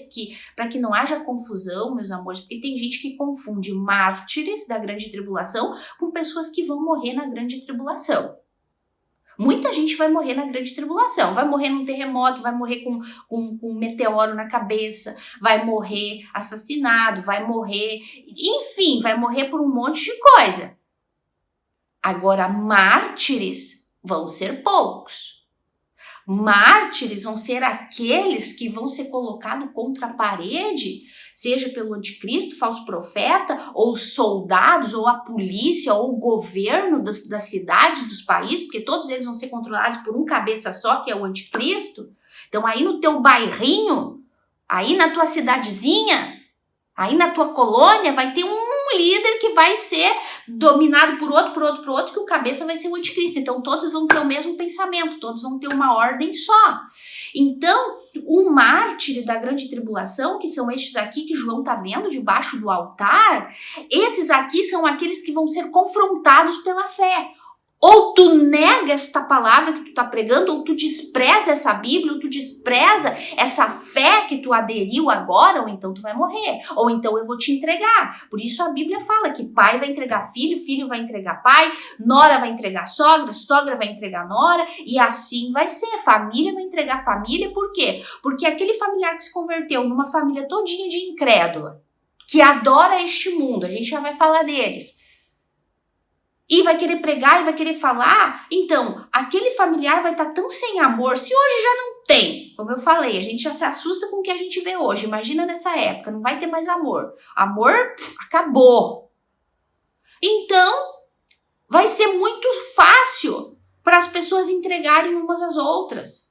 para que não haja confusão, meus amores, porque tem gente que confunde mártires da grande tribulação com pessoas que vão morrer na grande tribulação. Muita gente vai morrer na grande tribulação, vai morrer num terremoto, vai morrer com um meteoro na cabeça, vai morrer assassinado, vai morrer, enfim, vai morrer por um monte de coisa. Agora, mártires vão ser poucos. Mártires vão ser aqueles que vão ser colocados contra a parede, seja pelo anticristo, falso profeta, ou os soldados, ou a polícia, ou o governo das cidades, dos países, porque todos eles vão ser controlados por um cabeça só, que é o anticristo. Então aí no teu bairrinho, aí na tua cidadezinha, aí na tua colônia, vai ter um líder que vai ser dominado por outro, que o cabeça vai ser o anticristo. Então todos vão ter o mesmo pensamento, todos vão ter uma ordem só. Então, o mártir da grande tribulação, que são estes aqui que João está vendo debaixo do altar, esses aqui são aqueles que vão ser confrontados pela fé. Ou tu nega esta palavra que tu está pregando, ou tu despreza essa Bíblia, ou tu despreza essa fé que tu aderiu agora, ou então tu vai morrer, ou então eu vou te entregar. Por isso a Bíblia fala que pai vai entregar filho, filho vai entregar pai, nora vai entregar sogra, sogra vai entregar nora, e assim vai ser. Família vai entregar família, por quê? Porque aquele familiar que se converteu numa família todinha de incrédula, que adora este mundo, a gente já vai falar deles, e vai querer pregar e vai querer falar, então, aquele familiar vai estar tão sem amor, se hoje já não tem, como eu falei, a gente já se assusta com o que a gente vê hoje, imagina nessa época, não vai ter mais amor, acabou. Então, vai ser muito fácil para as pessoas entregarem umas às outras.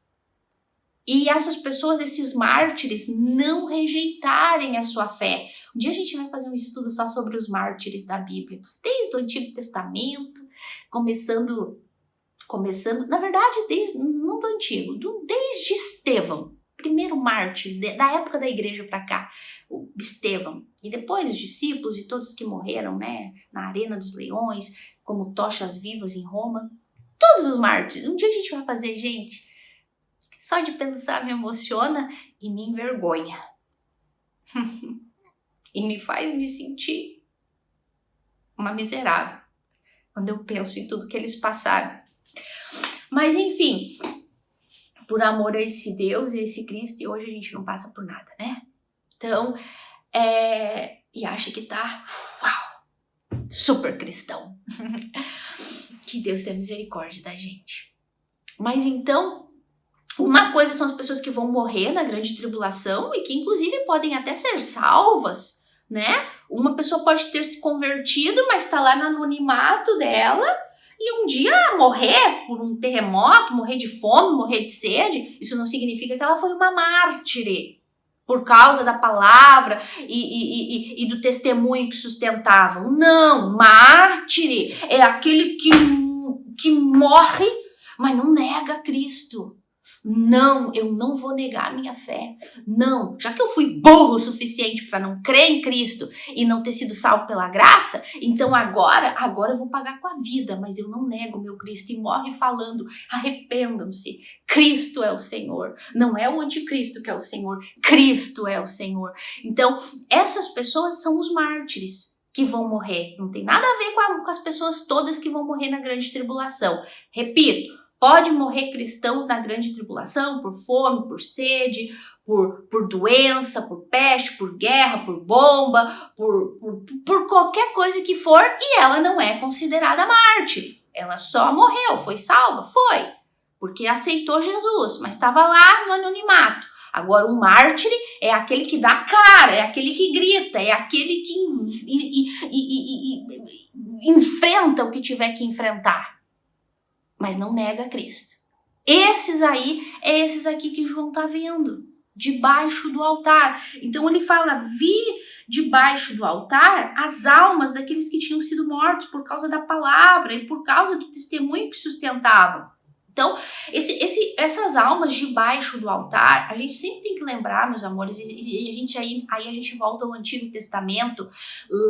E essas pessoas, esses mártires, não rejeitarem a sua fé. Um dia a gente vai fazer um estudo só sobre os mártires da Bíblia, desde o Antigo Testamento, começando, na verdade, não do Antigo, desde Estevão, primeiro mártir, da época da igreja para cá, o Estevão. E depois os discípulos e todos que morreram, né, na Arena dos Leões, como tochas vivas em Roma, todos os mártires. Um dia a gente vai fazer, gente. Só de pensar me emociona e me envergonha. E me faz me sentir uma miserável quando eu penso em tudo que eles passaram. Mas enfim, por amor a esse Deus e a esse Cristo, e hoje a gente não passa por nada, né? Então, e acha que tá super cristão. Que Deus tenha misericórdia da gente. Mas então, uma coisa são as pessoas que vão morrer na grande tribulação e que inclusive podem até ser salvas, né? Uma pessoa pode ter se convertido, mas está lá no anonimato dela e um dia morrer por um terremoto, morrer de fome, morrer de sede. Isso não significa que ela foi uma mártire por causa da palavra e do testemunho que sustentavam. Não, mártire é aquele que morre, mas não nega Cristo. Não, eu não vou negar a minha fé. Não, já que eu fui burro o suficiente para não crer em Cristo e não ter sido salvo pela graça, então agora eu vou pagar com a vida, mas eu não nego o meu Cristo e morre falando, arrependam-se, Cristo é o Senhor. Não é o anticristo que é o Senhor, Cristo é o Senhor. Então, essas pessoas são os mártires que vão morrer. Não tem nada a ver com as pessoas todas que vão morrer na grande tribulação. Repito, pode morrer cristãos na grande tribulação por fome, por sede, por doença, por peste, por guerra, por bomba, por qualquer coisa que for, e ela não é considerada mártir. Ela só morreu, foi salva? Foi, porque aceitou Jesus, mas estava lá no anonimato. Agora, o mártir é aquele que dá cara, é aquele que grita, é aquele que enfrenta o que tiver que enfrentar, mas não nega Cristo. Esses aqui que João está vendo. debaixo do altar. Então ele fala, vi debaixo do altar as almas daqueles que tinham sido mortos por causa da palavra e por causa do testemunho que sustentavam. Então, essas almas debaixo do altar, a gente sempre tem que lembrar, meus amores, e a gente volta ao Antigo Testamento,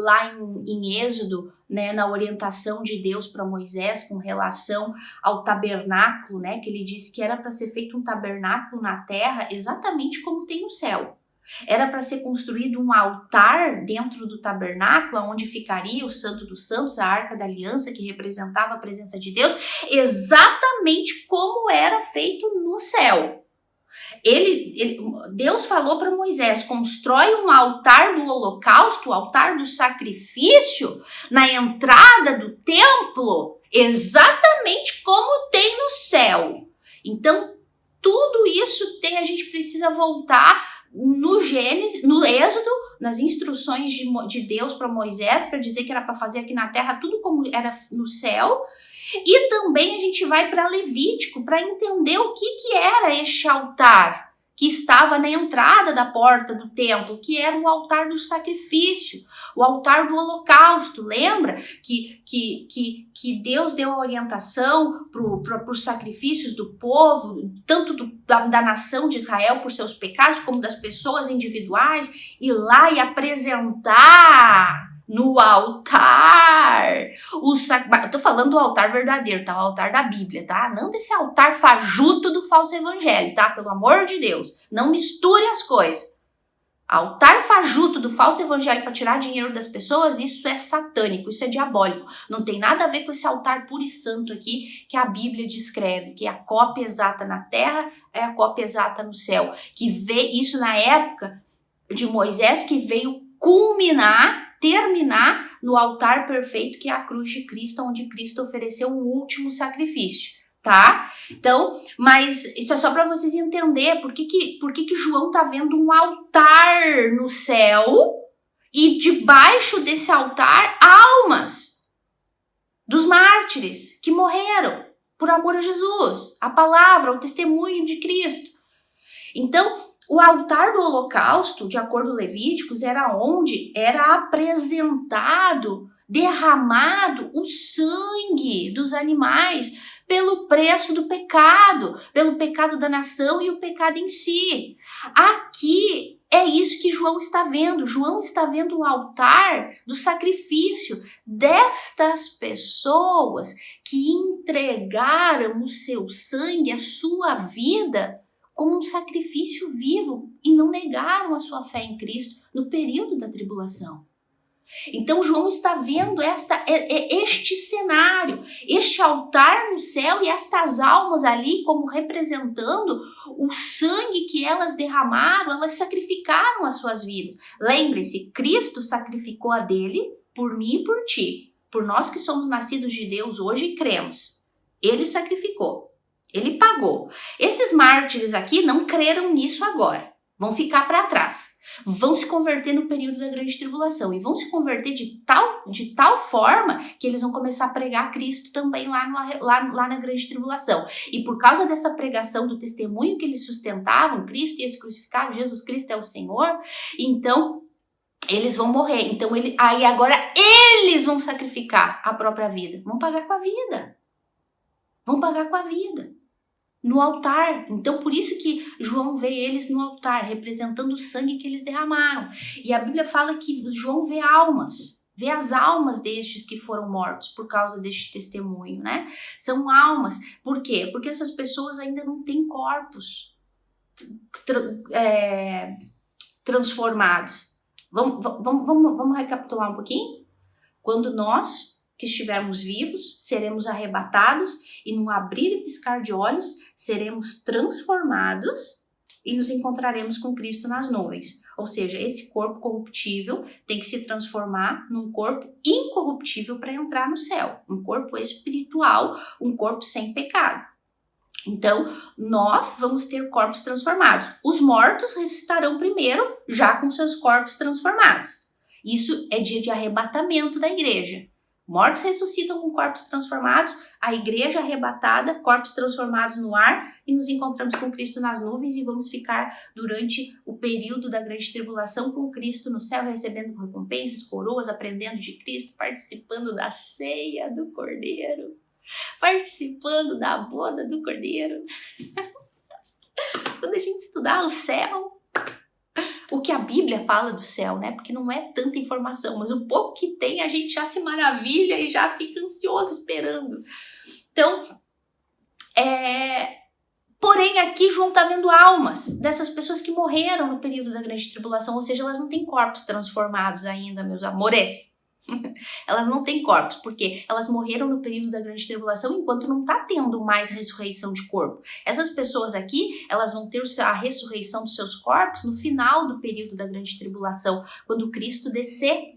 lá em Êxodo, né, na orientação de Deus para Moisés com relação ao tabernáculo, né, que ele disse que era para ser feito um tabernáculo na terra exatamente como tem no céu. Era para ser construído um altar dentro do tabernáculo, onde ficaria o Santo dos Santos, a Arca da Aliança, que representava a presença de Deus, exatamente como era feito no céu. Deus falou para Moisés, constrói um altar do holocausto, o altar do sacrifício, na entrada do templo, exatamente como tem no céu. Então, tudo isso a gente precisa voltar no Gênesis, no Êxodo, nas instruções de Deus para Moisés, para dizer que era para fazer aqui na terra tudo como era no céu. E também a gente vai para Levítico para entender o que era este altar que estava na entrada da porta do templo, que era o altar do sacrifício, o altar do holocausto. Lembra que Deus deu a orientação para os sacrifícios do povo, tanto da nação de Israel por seus pecados, como das pessoas individuais, ir lá e apresentar no altar, eu tô falando do altar verdadeiro, tá? O altar da Bíblia, tá? Não desse altar fajuto do falso evangelho, tá? Pelo amor de Deus, não misture as coisas. Altar fajuto do falso evangelho para tirar dinheiro das pessoas, isso é satânico, isso é diabólico. Não tem nada a ver com esse altar puro e santo aqui que a Bíblia descreve, que é a cópia exata na terra, é a cópia exata no céu. Que vê isso na época de Moisés, que veio terminar no altar perfeito, que é a cruz de Cristo, onde Cristo ofereceu o último sacrifício, tá? Então, mas isso é só para vocês entenderem por que João tá vendo um altar no céu e debaixo desse altar almas dos mártires que morreram por amor a Jesus, a palavra, o testemunho de Cristo. Então, o altar do holocausto, de acordo com Levíticos, era onde era apresentado, derramado o sangue dos animais pelo preço do pecado, pelo pecado da nação e o pecado em si. Aqui é isso que João está vendo. João está vendo o altar do sacrifício destas pessoas que entregaram o seu sangue, a sua vida, como um sacrifício vivo e não negaram a sua fé em Cristo no período da tribulação. Então João está vendo este cenário, este altar no céu e estas almas ali como representando o sangue que elas derramaram, elas sacrificaram as suas vidas. Lembre-se, Cristo sacrificou a dele por mim e por ti, por nós que somos nascidos de Deus hoje e cremos. Ele sacrificou. Ele pagou. Esses mártires aqui não creram nisso agora. Vão ficar para trás. Vão se converter no período da grande tribulação. E vão se converter de tal forma que eles vão começar a pregar Cristo também lá na grande tribulação. E por causa dessa pregação do testemunho que eles sustentavam, Cristo ia se crucificar, Jesus Cristo é o Senhor, então eles vão morrer. Então aí agora eles vão sacrificar a própria vida. Vão pagar com a vida. Vão pagar com a vida, no altar. Então, por isso que João vê eles no altar, representando o sangue que eles derramaram. E a Bíblia fala que João vê almas, vê as almas destes que foram mortos por causa deste testemunho, né? São almas. Por quê? Porque essas pessoas ainda não têm corpos transformados. Vamos recapitular um pouquinho? Quando nós que estivermos vivos, seremos arrebatados e num abrir e piscar de olhos, seremos transformados e nos encontraremos com Cristo nas nuvens. Ou seja, esse corpo corruptível tem que se transformar num corpo incorruptível para entrar no céu. Um corpo espiritual, um corpo sem pecado. Então, nós vamos ter corpos transformados. Os mortos ressuscitarão primeiro, já com seus corpos transformados. Isso é dia de arrebatamento da igreja. Mortos ressuscitam com corpos transformados, a igreja arrebatada, corpos transformados no ar, e nos encontramos com Cristo nas nuvens e vamos ficar durante o período da grande tribulação com Cristo no céu, recebendo recompensas, coroas, aprendendo de Cristo, participando da ceia do Cordeiro, participando da boda do Cordeiro. Quando a gente estudar o céu, o que a Bíblia fala do céu, né? Porque não é tanta informação, mas o pouco que tem a gente já se maravilha e já fica ansioso esperando. Então, porém aqui João está vendo almas dessas pessoas que morreram no período da grande tribulação, ou seja, elas não têm corpos transformados ainda, meus amores. Elas não têm corpos, porque elas morreram no período da grande tribulação enquanto não está tendo mais ressurreição de corpo. Essas pessoas aqui, elas vão ter a ressurreição dos seus corpos no final do período da grande tribulação, quando Cristo descer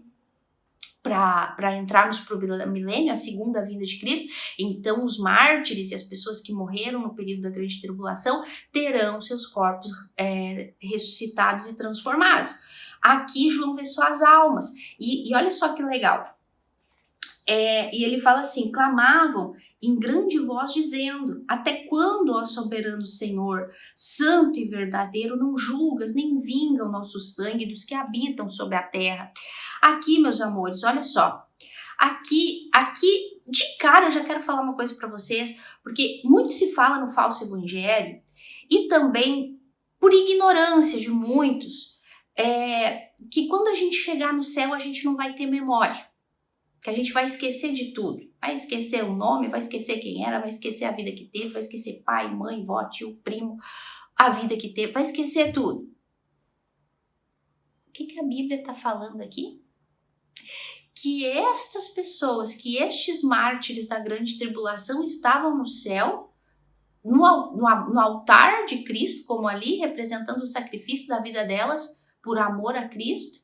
para entrarmos para o milênio, a segunda vinda de Cristo. Então os mártires e as pessoas que morreram no período da grande tribulação terão seus corpos ressuscitados e transformados. Aqui João vê só as almas. E olha só que legal. E ele fala assim, clamavam em grande voz dizendo, até quando, ó soberano Senhor, santo e verdadeiro, não julgas nem vinga o nosso sangue dos que habitam sobre a terra? Aqui, meus amores, olha só. Aqui, de cara, eu já quero falar uma coisa para vocês, porque muito se fala no falso evangelho e também por ignorância de muitos, que quando a gente chegar no céu, a gente não vai ter memória, que a gente vai esquecer de tudo, vai esquecer o nome, vai esquecer quem era, vai esquecer a vida que teve, vai esquecer pai, mãe, vó, tio, primo, a vida que teve, vai esquecer tudo. O que a Bíblia está falando aqui? Que estas pessoas, que estes mártires da grande tribulação estavam no céu, no altar de Cristo, como ali, representando o sacrifício da vida delas, por amor a Cristo,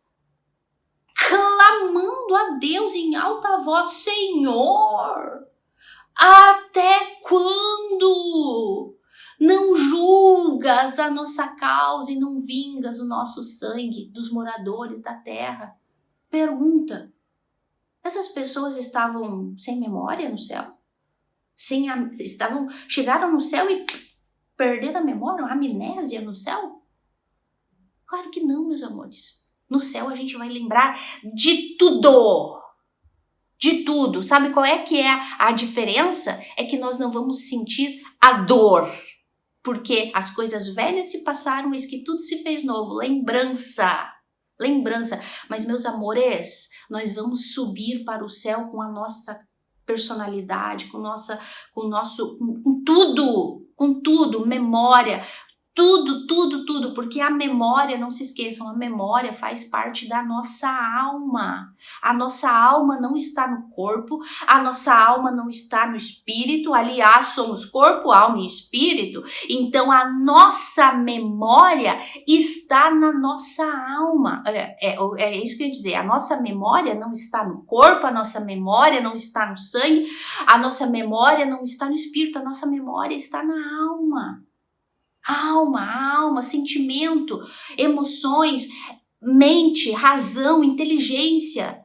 clamando a Deus em alta voz, Senhor, até quando não julgas a nossa causa e não vingas o nosso sangue dos moradores da terra? Pergunta, essas pessoas estavam sem memória no céu? Chegaram no céu e perderam a memória, a amnésia no céu? Claro que não, meus amores. No céu a gente vai lembrar de tudo. De tudo. Sabe qual é que é a diferença? É que nós não vamos sentir a dor. Porque as coisas velhas se passaram, eis que tudo se fez novo. Lembrança. Mas, meus amores, nós vamos subir para o céu com a nossa personalidade, com tudo, memória. Tudo, porque a memória, não se esqueçam, a memória faz parte da nossa alma. A nossa alma não está no corpo, a nossa alma não está no espírito, aliás, somos corpo, alma e espírito, então a nossa memória está na nossa alma. É isso que eu ia dizer, a nossa memória não está no corpo, a nossa memória não está no sangue, a nossa memória não está no espírito, a nossa memória está na alma. Alma, sentimento, emoções, mente, razão, inteligência.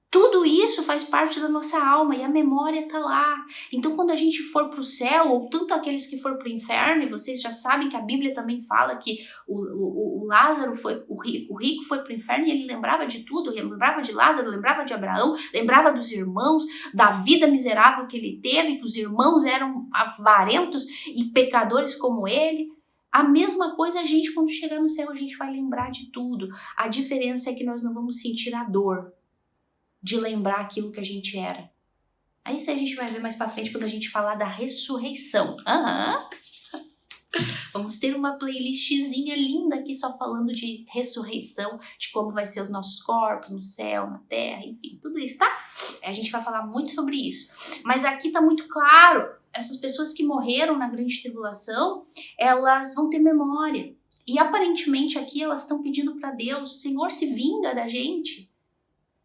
Tudo isso faz parte da nossa alma e a memória está lá. Então, quando a gente for para o céu, ou tanto aqueles que for para o inferno, e vocês já sabem que a Bíblia também fala que o Lázaro o rico foi para o inferno e ele lembrava de tudo, lembrava de Lázaro, lembrava de Abraão, lembrava dos irmãos, da vida miserável que ele teve, que os irmãos eram avarentos e pecadores como ele. A mesma coisa a gente, quando chegar no céu, a gente vai lembrar de tudo. A diferença é que nós não vamos sentir a dor de lembrar aquilo que a gente era. Aí isso a gente vai ver mais pra frente quando a gente falar da ressurreição. Vamos ter uma playlistzinha linda aqui só falando de ressurreição, de como vai ser os nossos corpos no céu, na terra, enfim, tudo isso, tá? A gente vai falar muito sobre isso. Mas aqui tá muito claro, essas pessoas que morreram na grande tribulação, elas vão ter memória. E aparentemente aqui elas estão pedindo para Deus, Senhor, se vinga da gente.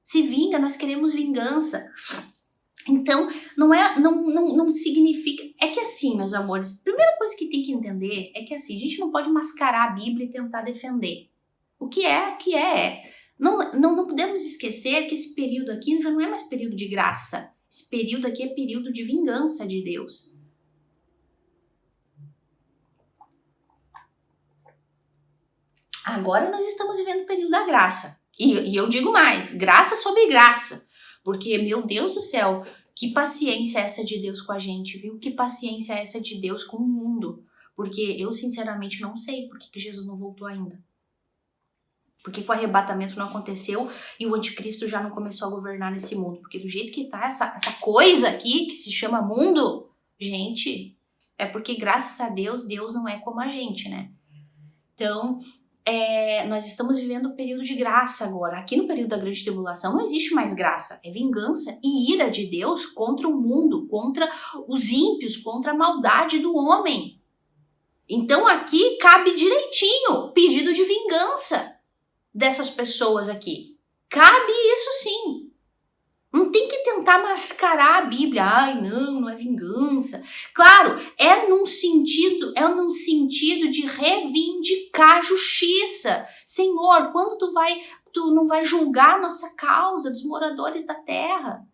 Se vinga, nós queremos vingança. Então, não significa... É que assim, meus amores, a primeira coisa que tem que entender é que assim, a gente não pode mascarar a Bíblia e tentar defender. O que é. Não podemos esquecer que esse período aqui já não é mais período de graça. Esse período aqui é período de vingança de Deus. Agora nós estamos vivendo o período da graça. E eu digo mais, graça sobre graça. Porque, meu Deus do céu, que paciência é essa de Deus com a gente, viu? Que paciência é essa de Deus com o mundo. Porque eu, sinceramente, não sei por que Jesus não voltou ainda. Por que o arrebatamento não aconteceu e o anticristo já não começou a governar nesse mundo? Porque do jeito que tá essa coisa aqui, que se chama mundo, gente, é porque, graças a Deus, Deus não é como a gente, né? Então, nós estamos vivendo um período de graça agora. Aqui no período da grande tribulação não existe mais graça. É vingança e ira de Deus contra o mundo, contra os ímpios, contra a maldade do homem. Então aqui cabe direitinho pedido de vingança dessas pessoas aqui. Cabe isso sim. Não tem que tentar mascarar a Bíblia. Ai, não é vingança. Claro, é num sentido de reivindicar justiça. Senhor, quando tu não vai julgar a nossa causa dos moradores da terra?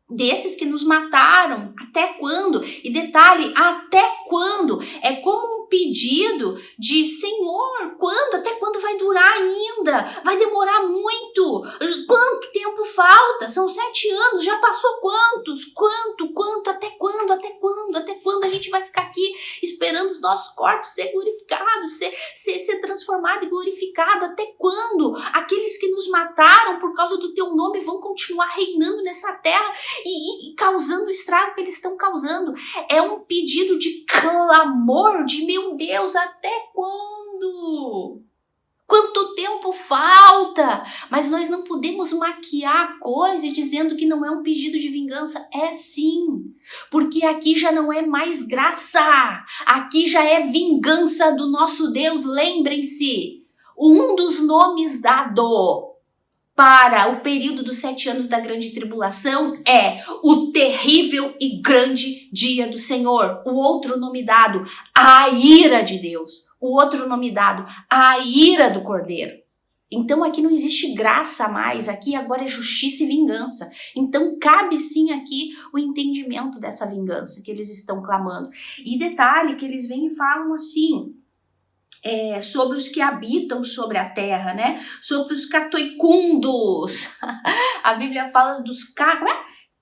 Desses que nos mataram, até quando? E detalhe, até quando? É como um pedido de Senhor, quando? Até quando vai durar ainda? Vai demorar muito? Quanto tempo falta? São 7 anos, já passou quantos? Quanto? Até quando? Até quando? Até quando a gente vai ficar aqui esperando os nossos corpos ser glorificados, ser transformado e glorificado? Até quando? Aqueles que nos mataram por causa do teu nome vão continuar reinando nessa terra e causando o estrago que eles estão causando. É um pedido de clamor, de meu Deus, até quando? Quanto tempo falta? Mas nós não podemos maquiar a coisa dizendo que não é um pedido de vingança. É sim, porque aqui já não é mais graça, aqui já é vingança do nosso Deus. Lembrem-se, um dos nomes dado para o período dos 7 anos da grande tribulação é o terrível e grande dia do Senhor. O outro nome dado, a ira de Deus. O outro nome dado, a ira do Cordeiro. Então aqui não existe graça mais, aqui agora é justiça e vingança. Então cabe sim aqui o entendimento dessa vingança que eles estão clamando. E detalhe que eles vêm e falam assim, sobre os que habitam sobre a terra, né? Sobre os catoicundos. A Bíblia fala dos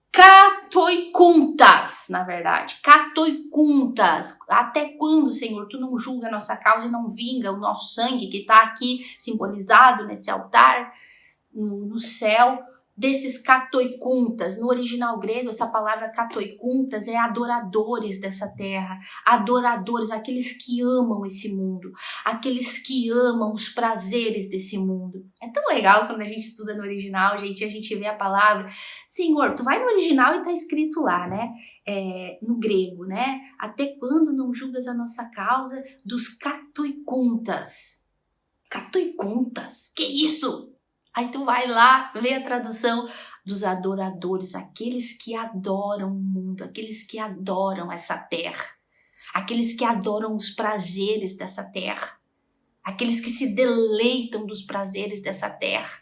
catoicuntas, na verdade. Catoicuntas. Até quando, Senhor, tu não julga a nossa causa e não vinga o nosso sangue que está aqui simbolizado nesse altar no céu? Desses catoicuntas, no original grego essa palavra catoicuntas é adoradores dessa terra, adoradores, aqueles que amam esse mundo, aqueles que amam os prazeres desse mundo. É tão legal quando a gente estuda no original, gente, a gente vê a palavra, Senhor, tu vai no original e tá escrito lá, né, no grego, né, até quando não julgas a nossa causa dos catoicuntas. Catoicuntas, que isso? Aí tu vai lá, vê a tradução dos adoradores, aqueles que adoram o mundo, aqueles que adoram essa terra, aqueles que adoram os prazeres dessa terra, aqueles que se deleitam dos prazeres dessa terra.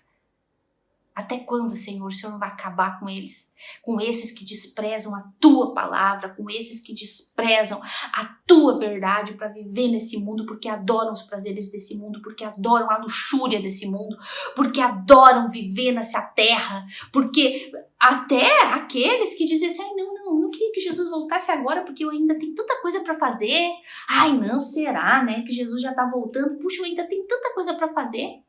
Até quando, Senhor, o Senhor não vai acabar com eles? Com esses que desprezam a tua palavra, com esses que desprezam a tua verdade para viver nesse mundo, porque adoram os prazeres desse mundo, porque adoram a luxúria desse mundo, porque adoram viver nessa terra, porque até aqueles que dizem assim, ai não queria que Jesus voltasse agora, porque eu ainda tenho tanta coisa para fazer. Ai não, será, né, que Jesus já tá voltando? Puxa, eu ainda tenho tanta coisa para fazer.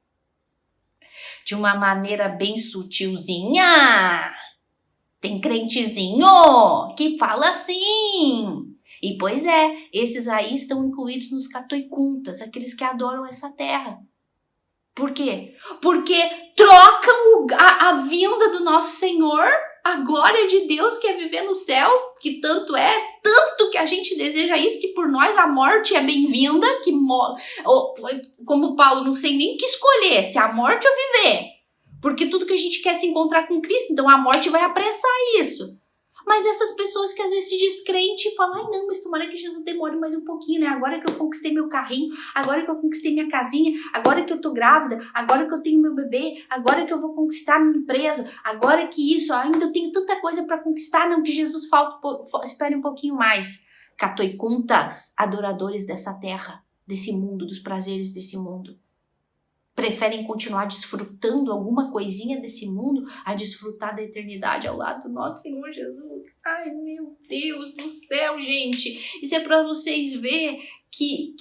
De uma maneira bem sutilzinha. Tem crentezinho que fala assim. E pois esses aí estão incluídos nos catoicuntas, aqueles que adoram essa terra. Por quê? Porque trocam a vinda do nosso Senhor, a glória de Deus que é viver no céu, que tanto que a gente deseja isso, que por nós a morte é bem-vinda, que como Paulo não sei nem o que escolher, se a morte ou viver, porque tudo que a gente quer é se encontrar com Cristo, então a morte vai apressar isso. Mas essas pessoas que às vezes se descrente e falam, ai não, mas tomara que Jesus demore mais um pouquinho, né? Agora que eu conquistei meu carrinho, agora que eu conquistei minha casinha, agora que eu tô grávida, agora que eu tenho meu bebê, agora que eu vou conquistar minha empresa, agora que isso, ainda eu tenho tanta coisa para conquistar, não, que Jesus espere um pouquinho mais. Catoicuntas, adoradores dessa terra, desse mundo, dos prazeres desse mundo. Preferem continuar desfrutando alguma coisinha desse mundo a desfrutar da eternidade ao lado do nosso Senhor Jesus. Ai, meu Deus do céu, gente. Isso é para vocês verem que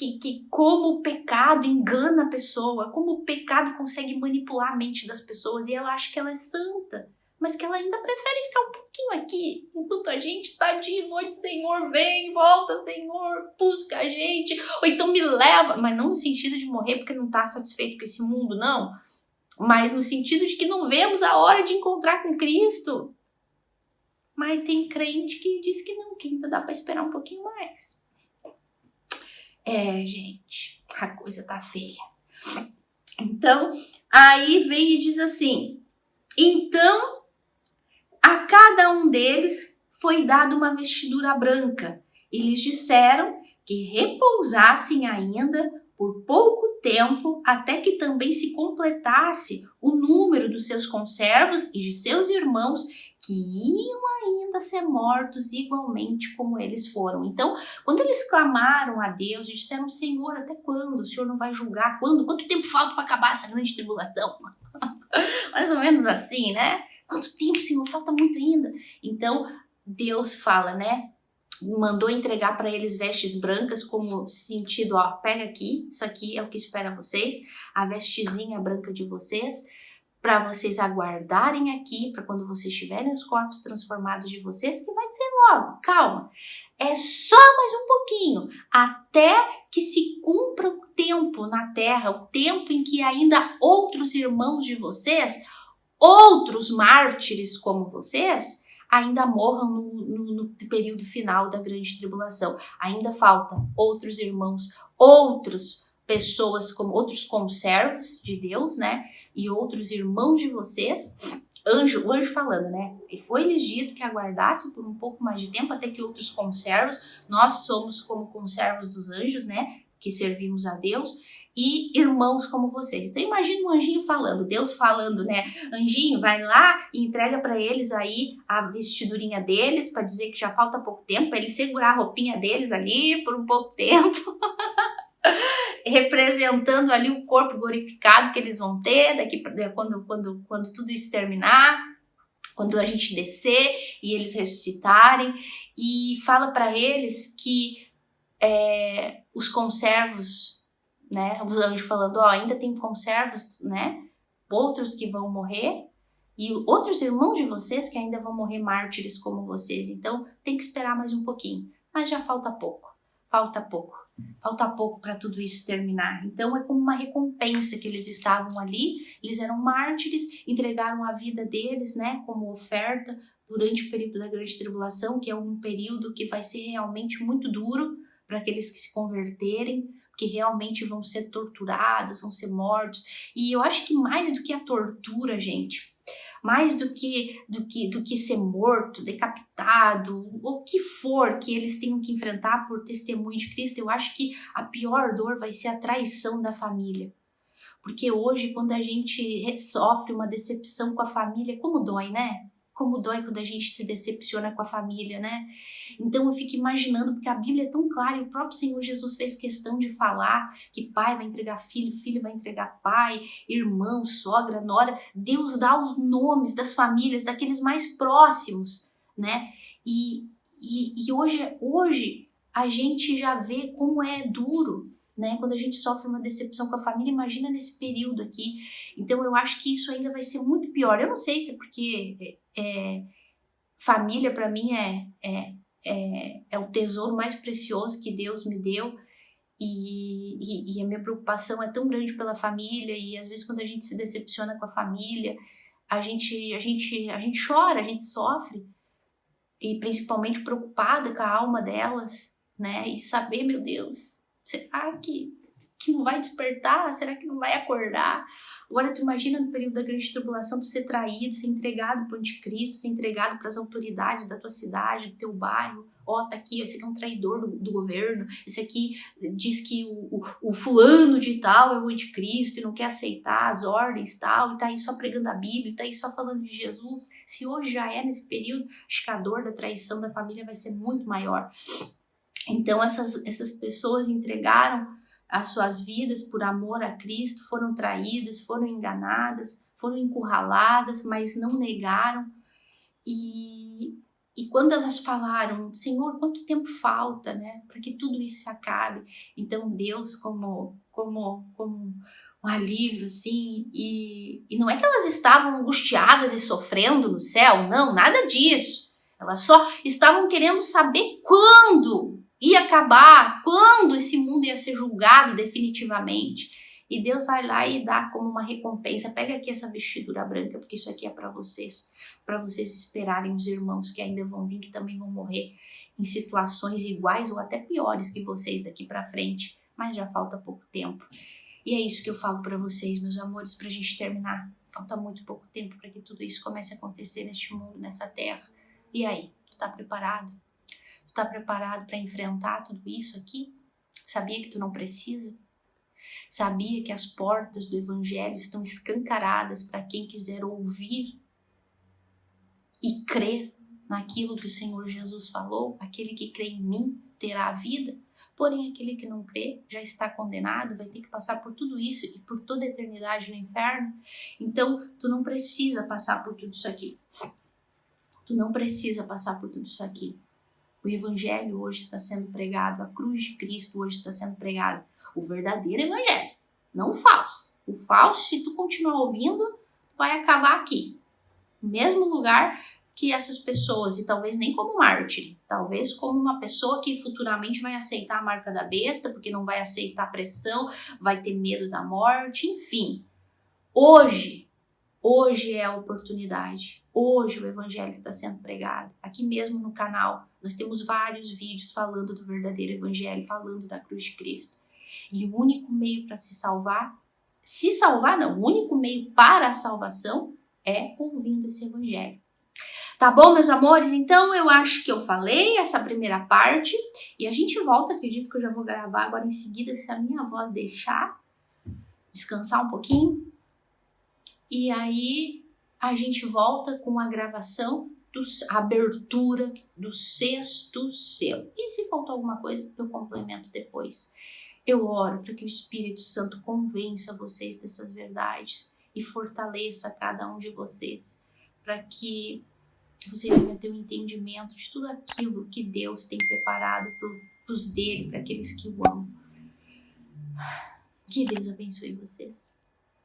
como o pecado engana a pessoa, como o pecado consegue manipular a mente das pessoas e ela acha que ela é santa, mas que ela ainda prefere ficar um pouquinho aqui, enquanto a gente tá dia e noite, Senhor, vem, volta, Senhor, busca a gente, ou então me leva, mas não no sentido de morrer porque não tá satisfeito com esse mundo, não, mas no sentido de que não vemos a hora de encontrar com Cristo. Mas tem crente que diz que não, que ainda dá pra esperar um pouquinho mais. Gente, a coisa tá feia. Então, aí vem e diz assim, então, a cada um deles foi dada uma vestidura branca e lhes disseram que repousassem ainda por pouco tempo até que também se completasse o número dos seus conservos e de seus irmãos que iam ainda ser mortos igualmente como eles foram. Então, quando eles clamaram a Deus e disseram, Senhor, até quando? O Senhor não vai julgar? Quando? Quanto tempo falta para acabar essa grande tribulação? Mais ou menos assim, né? Quanto tempo, Senhor? Falta muito ainda. Então, Deus fala, né? Mandou entregar para eles vestes brancas, como sentido, ó, pega aqui, isso aqui é o que espera vocês, a vestezinha branca de vocês, para vocês aguardarem aqui, para quando vocês tiverem os corpos transformados de vocês, que vai ser logo, calma. É só mais um pouquinho, até que se cumpra o tempo na terra, o tempo em que ainda outros irmãos de vocês, outros mártires como vocês, ainda morram no período final da grande tribulação. Ainda faltam outros irmãos, outras pessoas, como outros conservos de Deus, né? E outros irmãos de vocês. O anjo falando, né? E foi-lhes dito que aguardassem por um pouco mais de tempo até que outros conservos, nós somos como conservos dos anjos, né? Que servimos a Deus. E irmãos como vocês. Então imagina um anjinho falando, Deus falando, né? Anjinho, vai lá e entrega para eles aí a vestidurinha deles, para dizer que já falta pouco tempo, para eles segurar a roupinha deles ali por um pouco tempo, representando ali o corpo glorificado que eles vão ter daqui quando tudo isso terminar, quando a gente descer e eles ressuscitarem, e fala para eles que os conservos, né, os anjos falando, ó, ainda tem conservos, né, outros que vão morrer, e outros irmãos de vocês que ainda vão morrer mártires como vocês, então tem que esperar mais um pouquinho, mas já falta pouco para tudo isso terminar. Então é como uma recompensa que eles estavam ali, eles eram mártires, entregaram a vida deles, né, como oferta durante o período da grande tribulação, que é um período que vai ser realmente muito duro para aqueles que se converterem, que realmente vão ser torturados, vão ser mortos. E eu acho que mais do que a tortura, gente, mais do que ser morto, decapitado, o que for que eles tenham que enfrentar por testemunho de Cristo, eu acho que a pior dor vai ser a traição da família. Porque hoje, quando a gente sofre uma decepção com a família, como dói, né? Como dói quando a gente se decepciona com a família, né? Então eu fico imaginando, porque a Bíblia é tão clara, e o próprio Senhor Jesus fez questão de falar que pai vai entregar filho, filho vai entregar pai, irmão, sogra, nora. Deus dá os nomes das famílias, daqueles mais próximos, né? E hoje a gente já vê como é duro, né? Quando a gente sofre uma decepção com a família, imagina nesse período aqui. Então eu acho que isso ainda vai ser muito pior. Eu não sei se é porque família para mim é o tesouro mais precioso que Deus me deu, e a minha preocupação é tão grande pela família, e às vezes quando a gente se decepciona com a família, a gente chora, a gente sofre, e principalmente preocupada com a alma delas, né? E saber, meu Deus, será que que não vai despertar? Será que não vai acordar? Agora tu imagina no período da grande tribulação tu ser traído, ser entregado para o anticristo, ser entregado para as autoridades da tua cidade, do teu bairro. Ó, tá aqui, esse aqui é um traidor do governo, esse aqui diz que o fulano de tal é o anticristo e não quer aceitar as ordens e tal, e tá aí só pregando a Bíblia, e tá aí só falando de Jesus. Se hoje já é nesse período, acho que a dor da traição da família vai ser muito maior. Então essas pessoas entregaram as suas vidas por amor a Cristo, foram traídas, foram enganadas, foram encurraladas, mas não negaram. E quando elas falaram, Senhor, quanto tempo falta, né, para que tudo isso se acabe? Então Deus, como um alívio, assim, e não é que elas estavam angustiadas e sofrendo no céu, não, nada disso. Elas só estavam querendo saber quando ia acabar, quando esse mundo ia ser julgado definitivamente. E Deus vai lá e dá como uma recompensa. Pega aqui essa vestidura branca, porque isso aqui é para vocês esperarem os irmãos que ainda vão vir, que também vão morrer em situações iguais ou até piores que vocês daqui para frente. Mas já falta pouco tempo. E é isso que eu falo para vocês, meus amores, para a gente terminar. Falta muito pouco tempo para que tudo isso comece a acontecer neste mundo, nessa terra. E aí, tu tá preparado? Tu tá preparado para enfrentar tudo isso aqui? Sabia que tu não precisa? Sabia que as portas do evangelho estão escancaradas para quem quiser ouvir e crer naquilo que o Senhor Jesus falou? Aquele que crê em mim terá a vida, porém aquele que não crê já está condenado, vai ter que passar por tudo isso e por toda a eternidade no inferno. Então, tu não precisa passar por tudo isso aqui. Tu não precisa passar por tudo isso aqui. O evangelho hoje está sendo pregado, a cruz de Cristo hoje está sendo pregada. O verdadeiro evangelho, não o falso. O falso, se tu continuar ouvindo, vai acabar aqui. No mesmo lugar que essas pessoas, e talvez nem como mártir, talvez como uma pessoa que futuramente vai aceitar a marca da besta, porque não vai aceitar pressão, vai ter medo da morte, enfim. Hoje é a oportunidade. Hoje o evangelho está sendo pregado. Aqui mesmo no canal, nós temos vários vídeos falando do verdadeiro evangelho, falando da cruz de Cristo. E o único meio para se salvar não, o único meio para a salvação é ouvindo esse evangelho. Tá bom, meus amores? Então eu acho que eu falei essa primeira parte e a gente volta, acredito que eu já vou gravar agora em seguida, se a minha voz deixar descansar um pouquinho. E aí a gente volta com a gravação, a abertura do 6º selo. E se faltou alguma coisa, eu complemento depois. Eu oro para que o Espírito Santo convença vocês dessas verdades e fortaleça cada um de vocês, para que vocês venham ter um entendimento de tudo aquilo que Deus tem preparado para os dele, para aqueles que o amam. Que Deus abençoe vocês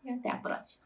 e até a próxima.